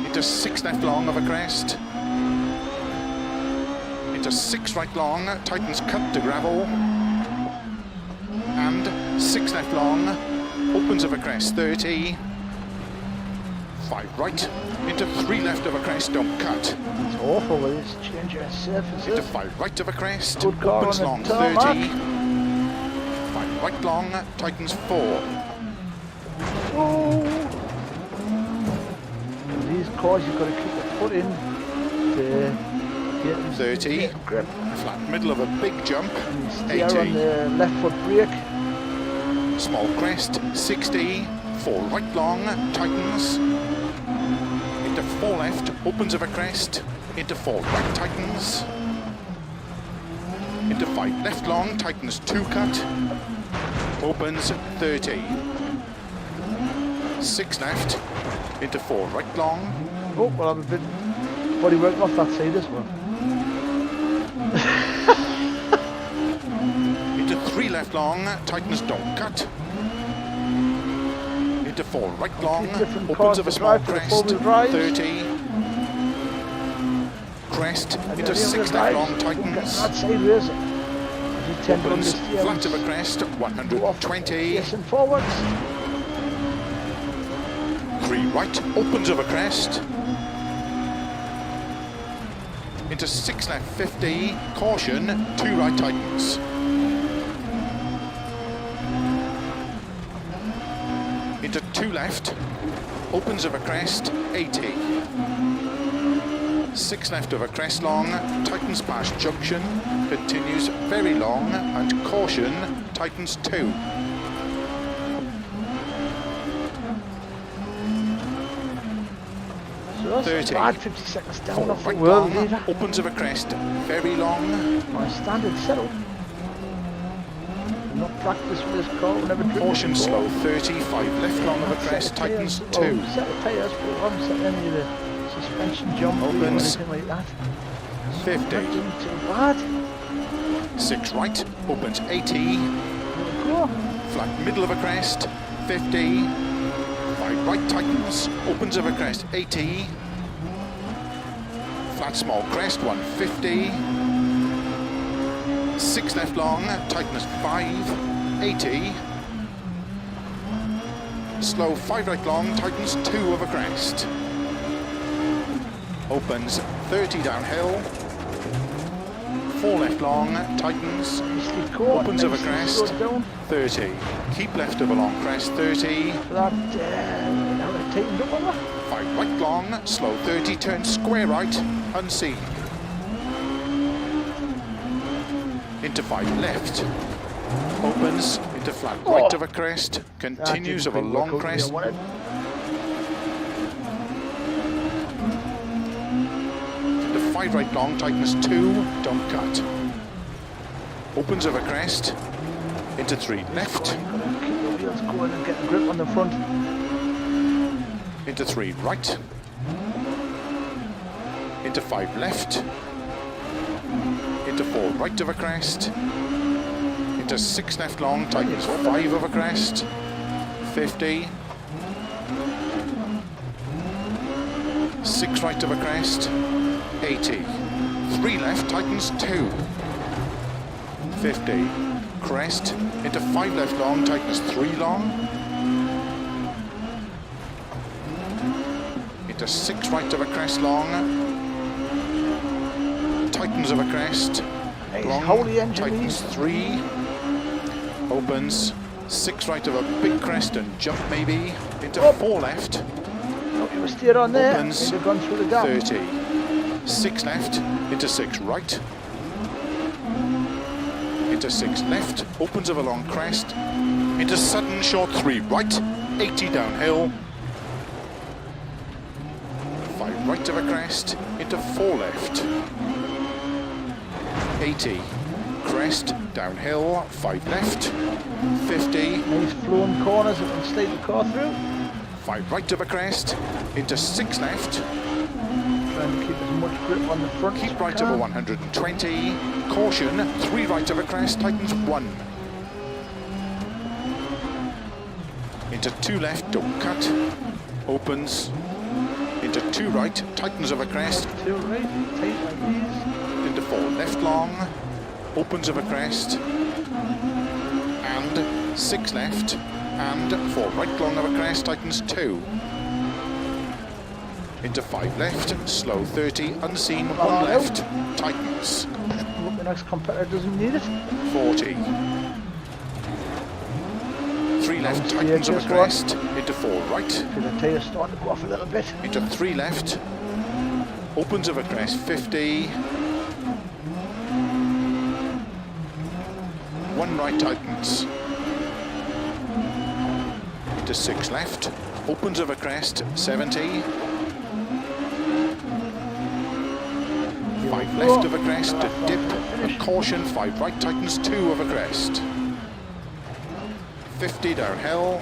into 6 left long over crest, into 6 right long, tightens cut to gravel, and 6 left long, opens over crest, 30, 5 right, into 3 left over crest, don't cut, It's awful with this change of surfaces. into 5 right over crest, Good car opens on the long, tarmac. 30, 5 right long, tightens 4, Oh. These cars you've got to keep the foot in to get 30, grip. flat middle of a big jump, Steer on 80, the left foot brake. small crest, 60, 4 right long, tightens, into 4 left, opens over crest, into 4 right, tightens, into 5 left long, tightens 2 cut, opens 30, 6 left, into 4 right long, Oh, well, I'm a bit body working off that side as well. into 3 left long, tightens don't cut, into 4 right long, Different opens cars over to small drive for the crest, four-wheel drives. 30, crest, And into then 6 the left drives, long, don't get tightens, that sideways. You tend to opens understeer flat of a and crest, go off 120, yes and forwards. 3 right, opens of a crest, into 6 left, 50, caution, 2 right tightens, into 2 left, opens of a crest, 80, 6 left of a crest long, tightens past junction, continues very long, and caution, tightens 2. So that's 30. bad, 50 seconds down 4 off the right world long, leader. opens of a crest, very long, My standard setup. Not practice with this car, never driven caution before. slow, 30, 5 left long of a Set crest, the tightens tyres. 2. Oh, set the tyres, but I haven't set any of the suspension jump or Opens. anything like that. 50, Not doing too bad. 6 right, opens 80, There we go. flat middle of a crest, 50, 5 right tightens, opens of a crest, 80, flat small crest, 150, 6 left long, tightness 5, 80, slow 5 right long, tightens 2 of a crest, opens 30 downhill, 4 left long, tightens, Nicely caught. opens of a nicely crest, slowed down. 30, keep left of a long crest, 30, That, now it tightened up on that. 5 right long, slow 30, turn square right, unseen. Into 5 left, opens into flat right of a crest, continues of a long crest, into 5 right long, tightness 2, don't cut. Opens of a crest, into 3 left, Keep the wheels going and get a grip on the front. into 3 right, into 5 left, into 4 right of a crest, into 6 left long, tightens 5 over crest, 50, 6 right over crest, 80, 3 left, tightens 2, 50, crest, into 5 left long, tightens 3 long, into 6 right over crest long, tightens over crest, long, tightens 3, opens, 6 right over big crest and jump maybe, into 4 left, You were steered on there. opens, You've gone through the gap. 30, 6 left, into 6 right, into 6 left, opens over long crest, into sudden short 3 right, 80 downhill, 5 right over crest, into 4 left, 80, crest, downhill, 5 left, 50, Nice flowing corners that can slide the car through. 5 right over crest, into 6 left, Trying to keep as much grip on the front as keep you right can. over 120, caution, 3 right over crest, tightens 1, into 2 left, don't cut, opens, into 2 right, tightens over crest, 2 right, tight like these. into 4 left long, opens over crest, and 6 left, and 4 right long over crest, tightens 2, into 5 left, slow 30, unseen, 1 left, tightens, Hope the next competitor doesn't need it. 40, 3 left, Down tightens over steer, crest, into 4 right, Because the tyre's starting to go off a little bit. into 3 left, opens over crest, 50, 1 right, tightens, into 6 left, opens over crest, 70, 5 left over crest, a dip, a caution, 5 right, tightens 2 over crest, 50 downhill,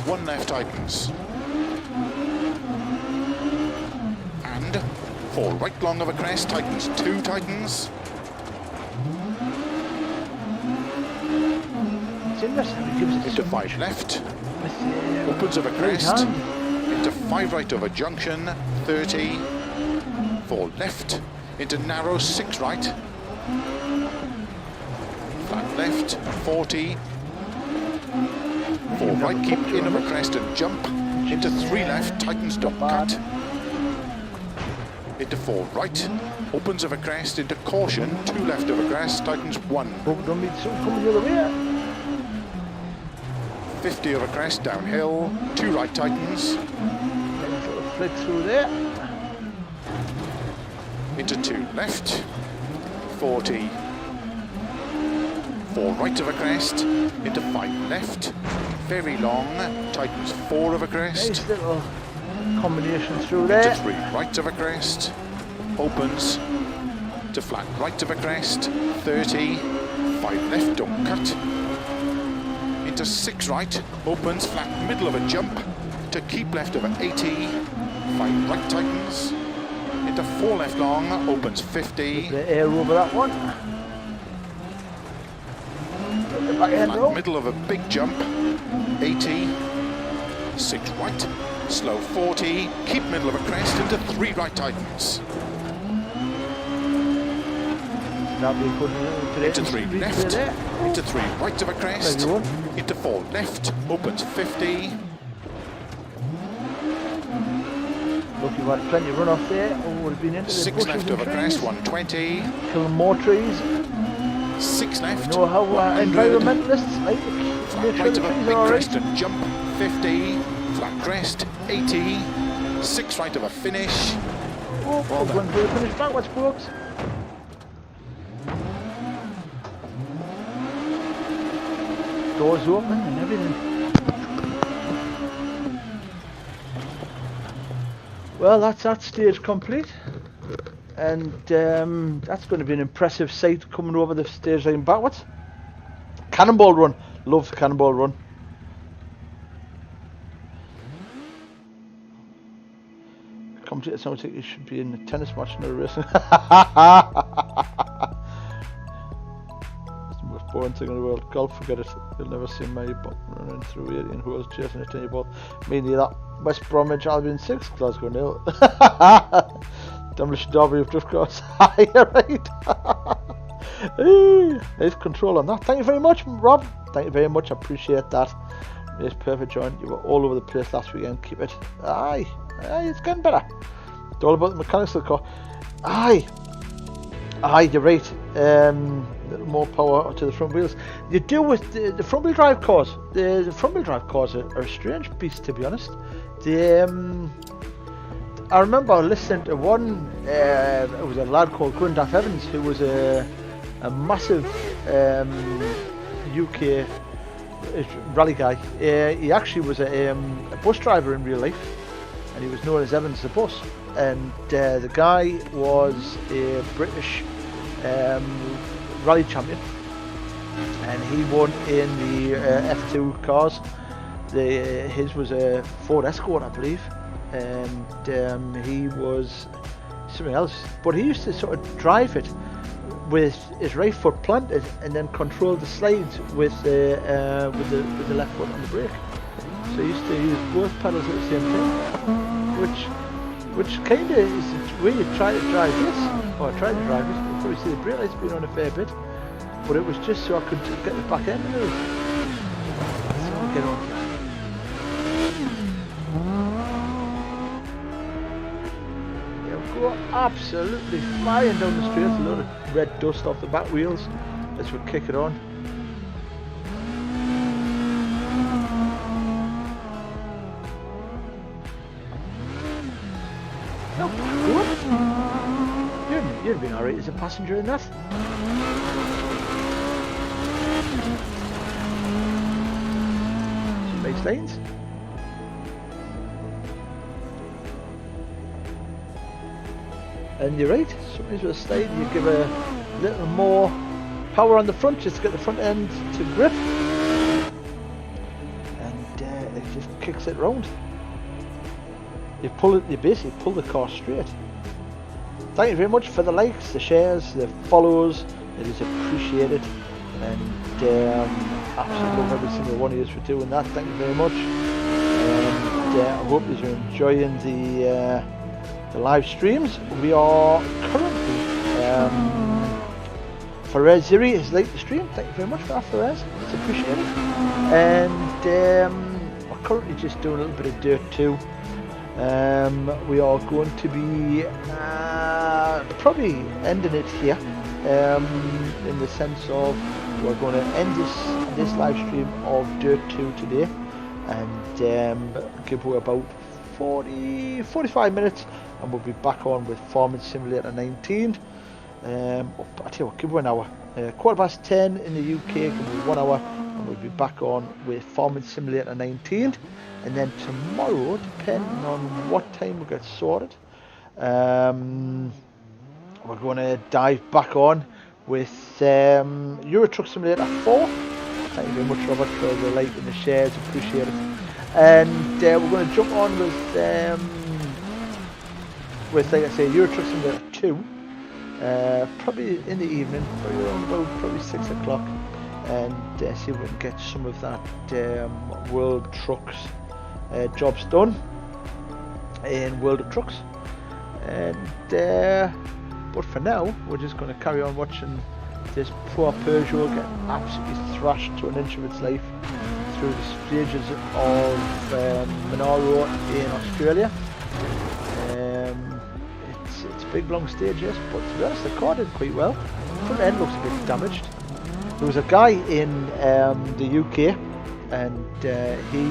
1 left, tightens, and 4 right long over crest, tightens 2, tightens, It's interesting. It gives it into so 5 left, much, opens over right crest, hand. into 5 right over junction, 30, 4 left, into narrow, 6 right, flat left, 40, 4 right, keep in over crest and jump, into 3 left, tightens, don't cut, into 4 right, opens over crest, into caution, 2 left over crest, tightens 1, Hope don't meet someone coming the other way. 50 over crest, downhill, 2 right, tightens, Nice little flick through there. into 2 left, 40, 4 right over crest, into 5 left, very long, tightens 4 over crest, Nice little combination through into there. 3 right over crest, opens, to flat right over crest, 30, 5 left, don't cut, into 6 right, opens, flat middle of a jump, to keep left over 80, 5 right tightens, into 4 left long, opens 50, The air over that one. The back end flat roll. middle of a big jump, 80, 6 right, slow 40, keep middle of a crest, into 3 right tightens, That'll be a good little into 3 left, there. into 3 right of a crest, Thank you. into 4 left, opens 50, Look, you've had plenty of run off there. Oh, would have been into the 6 bushes left and of a crest, trees. 120, Killing more trees. 6 left, Know how 100, environmentalists like to make flat sure right the of a trees big are crest alright. and jump, 50, flat crest, 80, 6 right of a finish, Oh, Well we're going for the finish backwards, folks. Doors open and everything. Well, that's that stage complete, and that's going to be an impressive sight coming over the stage line backwards. Cannonball run, love cannonball run. Commentator sounds like you should be in a tennis match, not a racing. It's the most boring thing in the world. Golf, forget it. You'll never see my button running through 18 holes chasing a tiny ball. Me neither. West Bromwich Albion 6, Glasgow 0. Demolition Derby of Drift Cross. You're right. Nice control on that. Thank you very much, Rob. Thank you very much. I appreciate that. It's perfect, John. You were all over the place last weekend. Keep it. Aye, it's getting better. It's all about the mechanics of the car. Aye, you're right. Little more power to the front wheels. You do with the front wheel drive cars. The front wheel drive cars are a strange beast, to be honest. I remember listening to one. It was a lad called Grundaff Evans, who was a massive UK rally guy. He actually was a bus driver in real life, and he was known as Evans the Bus. And the guy was a British rally champion, and he won in the F2 cars. His was a Ford Escort, I believe, and he was something else. But he used to sort of drive it with his right foot planted, and then control the slides with the left foot on the brake. So he used to use both pedals at the same time, which kind of is the way you try to drive this, or try to drive it. You probably see the brake lights being on a fair bit, but it was just so I could get the back end of it. So I'll get on. Go absolutely flying down the street. A lot of red dust off the back wheels as we kick it on. No, good. You'd have been alright as a passenger in that. Some nice lanes. And you're right, sometimes with a slide you give a little more power on the front just to get the front end to grip, and it just kicks it round. You basically pull the car straight. Thank you very much for the likes, the shares, the follows. It is appreciated, and absolutely love every single one of you for doing that. Thank you very much, and I hope you're enjoying the live streams. We are currently Ferez Ziri has liked the stream. Thank you very much for that, Ferez. It's appreciated. And we're currently just doing a little bit of Dirt 2. We are going to be probably ending it here, in the sense of we're going to end this live stream of Dirt 2 today, and give away about 45 minutes, and we'll be back on with Farming Simulator 19. I tell you what, give away an hour. 10:15 in the UK, give away 1 hour, and we'll be back on with Farming Simulator 19. And then tomorrow, depending on what time we get sorted, we're going to dive back on with Euro Truck Simulator 4. Thank you very much, Robert, for the like and the shares, appreciate it. And we're going to jump on with like I say, Euro Truck Simulator 2, probably in the evening, probably around about 6 o'clock, and see if we can get some of that World Trucks jobs done in World of Trucks. And but for now, we're just going to carry on watching this poor Peugeot get absolutely thrashed to an inch of its life through the stages of Monaro in Australia. It's a big long stage, yes, but to be honest, the car did quite well. The front end looks a bit damaged. There was a guy in the UK, and he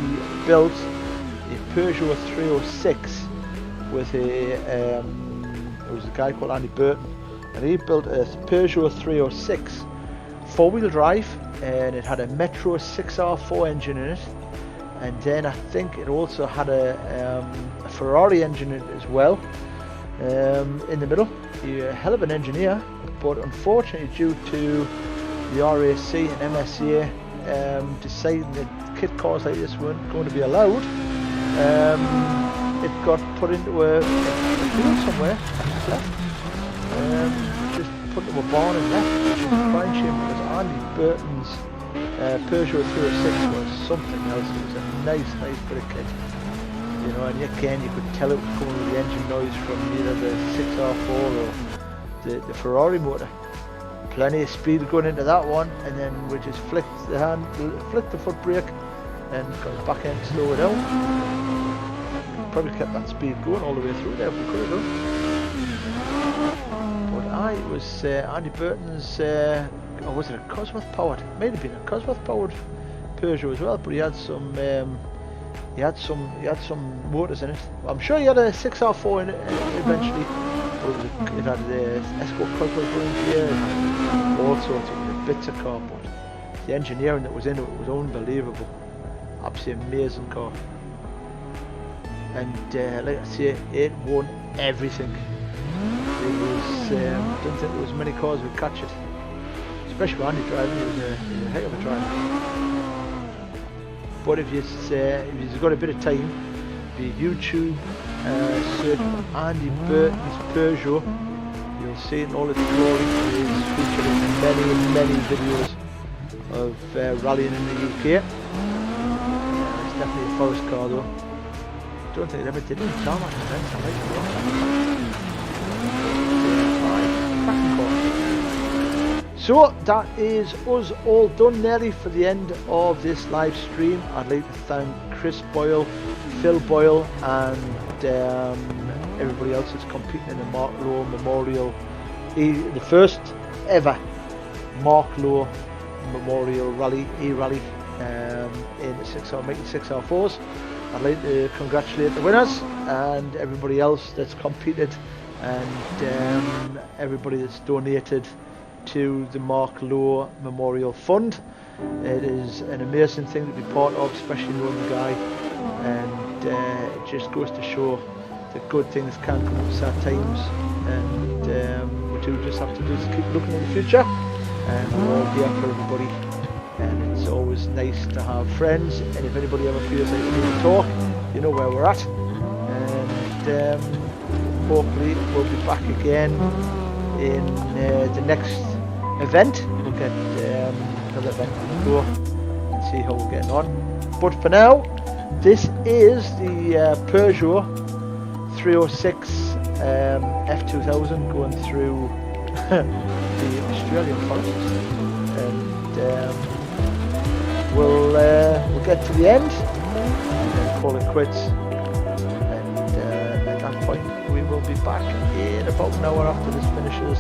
built a Peugeot 306 with it was a guy called Andy Burton, and he built a Peugeot 306 four-wheel drive, and it had a Metro 6R4 engine in it, and then I think it also had a Ferrari engine in it as well, in the middle. He's a hell of an engineer, but unfortunately due to the RAC and MSA deciding that kit cars like this weren't going to be allowed, it got put into a field somewhere and just left. Just put into a barn and left, which is a crying shame because I Andy Burton's Peugeot 306 was something else. It was a nice bit of kit. You know, and again, you could tell it was coming with the engine noise from either the 6R4 or the Ferrari motor. Plenty of speed going into that one, and then we just flicked the foot brake and got the back end to slow it down. Probably kept that speed going all the way through there if we could have done. But it was Andy Burton's, or was it a Cosworth powered? It might have been a Cosworth powered Peugeot as well, but he had some motors in it. I'm sure he had a 6R4 in it eventually. It had the Escort Cosworth running gear, all sorts of bits of car, but the engineering that was in it was unbelievable. Absolutely amazing car. And like I say, it won everything. It was, I don't think there was many cars would catch it. Especially with Andy driving, he was a heck of a driver. But if you've got a bit of time, if you YouTube search Andy Burton's Peugeot, you'll see it in all its glory. It is featured in many videos of rallying in the UK. It's definitely a forest car though. Don't think it ever did any tarmac events. I might be wrong. So that is us all done nearly for the end of this live stream. I'd like to thank Chris Boyle, Phil Boyle, and everybody else that's competing in the Mark Lowe Memorial, the first ever Mark Lowe Memorial Rally, E-Rally in the 6R4s. I'd like to congratulate the winners and everybody else that's competed, and everybody that's donated to the Mark Lowe Memorial Fund. It is an amazing thing to be part of, especially knowing the guy, and it just goes to show that good things can come up sad times, and we do just have to keep looking in the future, and we're all here for everybody. And it's always nice to have friends, and if anybody ever feels like they need to talk, you know where we're at, and hopefully we'll be back again in the next event. We'll get another event to go and see how we're getting on. But for now, this is the Peugeot 306 F2000 going through the Australian forests, and we'll get to the end and then call it quits, and at that point we will be back in about an hour after this finishes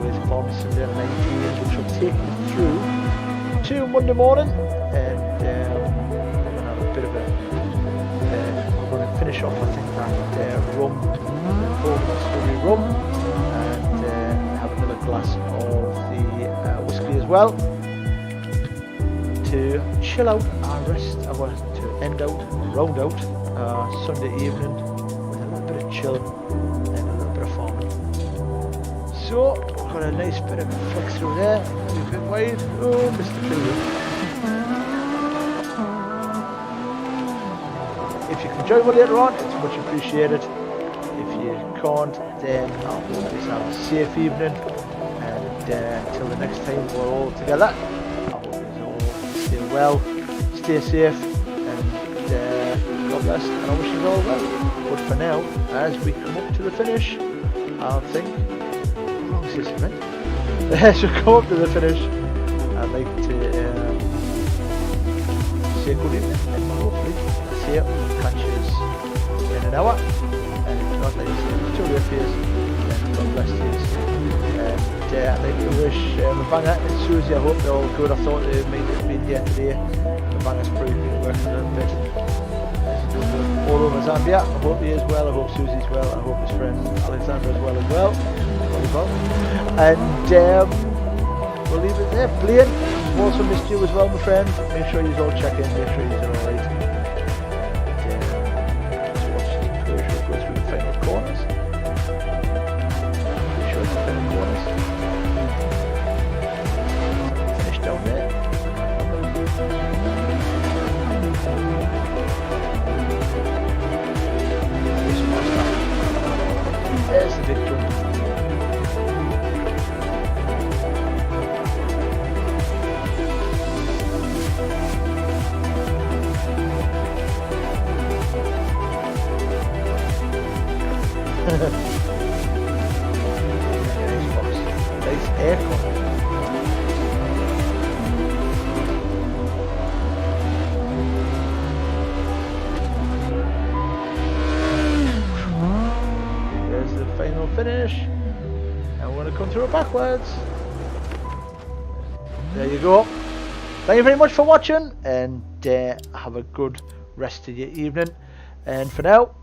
with Bond Sunday 19, which will take you through to Monday morning, and we're going to have a bit of a we're going to finish off I think that rum, strawberry rum, and have another glass of the whiskey as well, to chill out to round out Sunday evening with a little bit of chill and a little bit of farming. So we've got a nice bit of flex through there, maybe a bit wide. Oh, Mr. Children. If you can join me later on, it's much appreciated. If you can't, then I hope you have a safe evening, and until the next time we're all together, I hope you all stay well, stay safe, and God bless, and I wish you all well. But for now, as we come up to the finish, I think, as we come up to the finish, I'd like to say good evening, and hopefully see you, catch you in an hour, and if not, like I say, to your face, and God bless you. And I'd like to wish Mabanga and Susie, I hope they're all good. I thought they might have been here today. Mabanga's probably been working a little bit all over Zambia. I hope he is well, I hope Susie's well, I hope his friend Alexandra is well as well. And we'll leave it there. Blaine, I've also missed you as well, my friend. Make sure you all check in, make sure you're alright. Let's watch the Peugeot go through the final corners. Pretty sure it's the final corners. Finish down there. There's the big jump. aircon. There's the final finish. And we're going to come through it backwards. There you go. Thank you very much for watching, and have a good rest of your evening. And for now,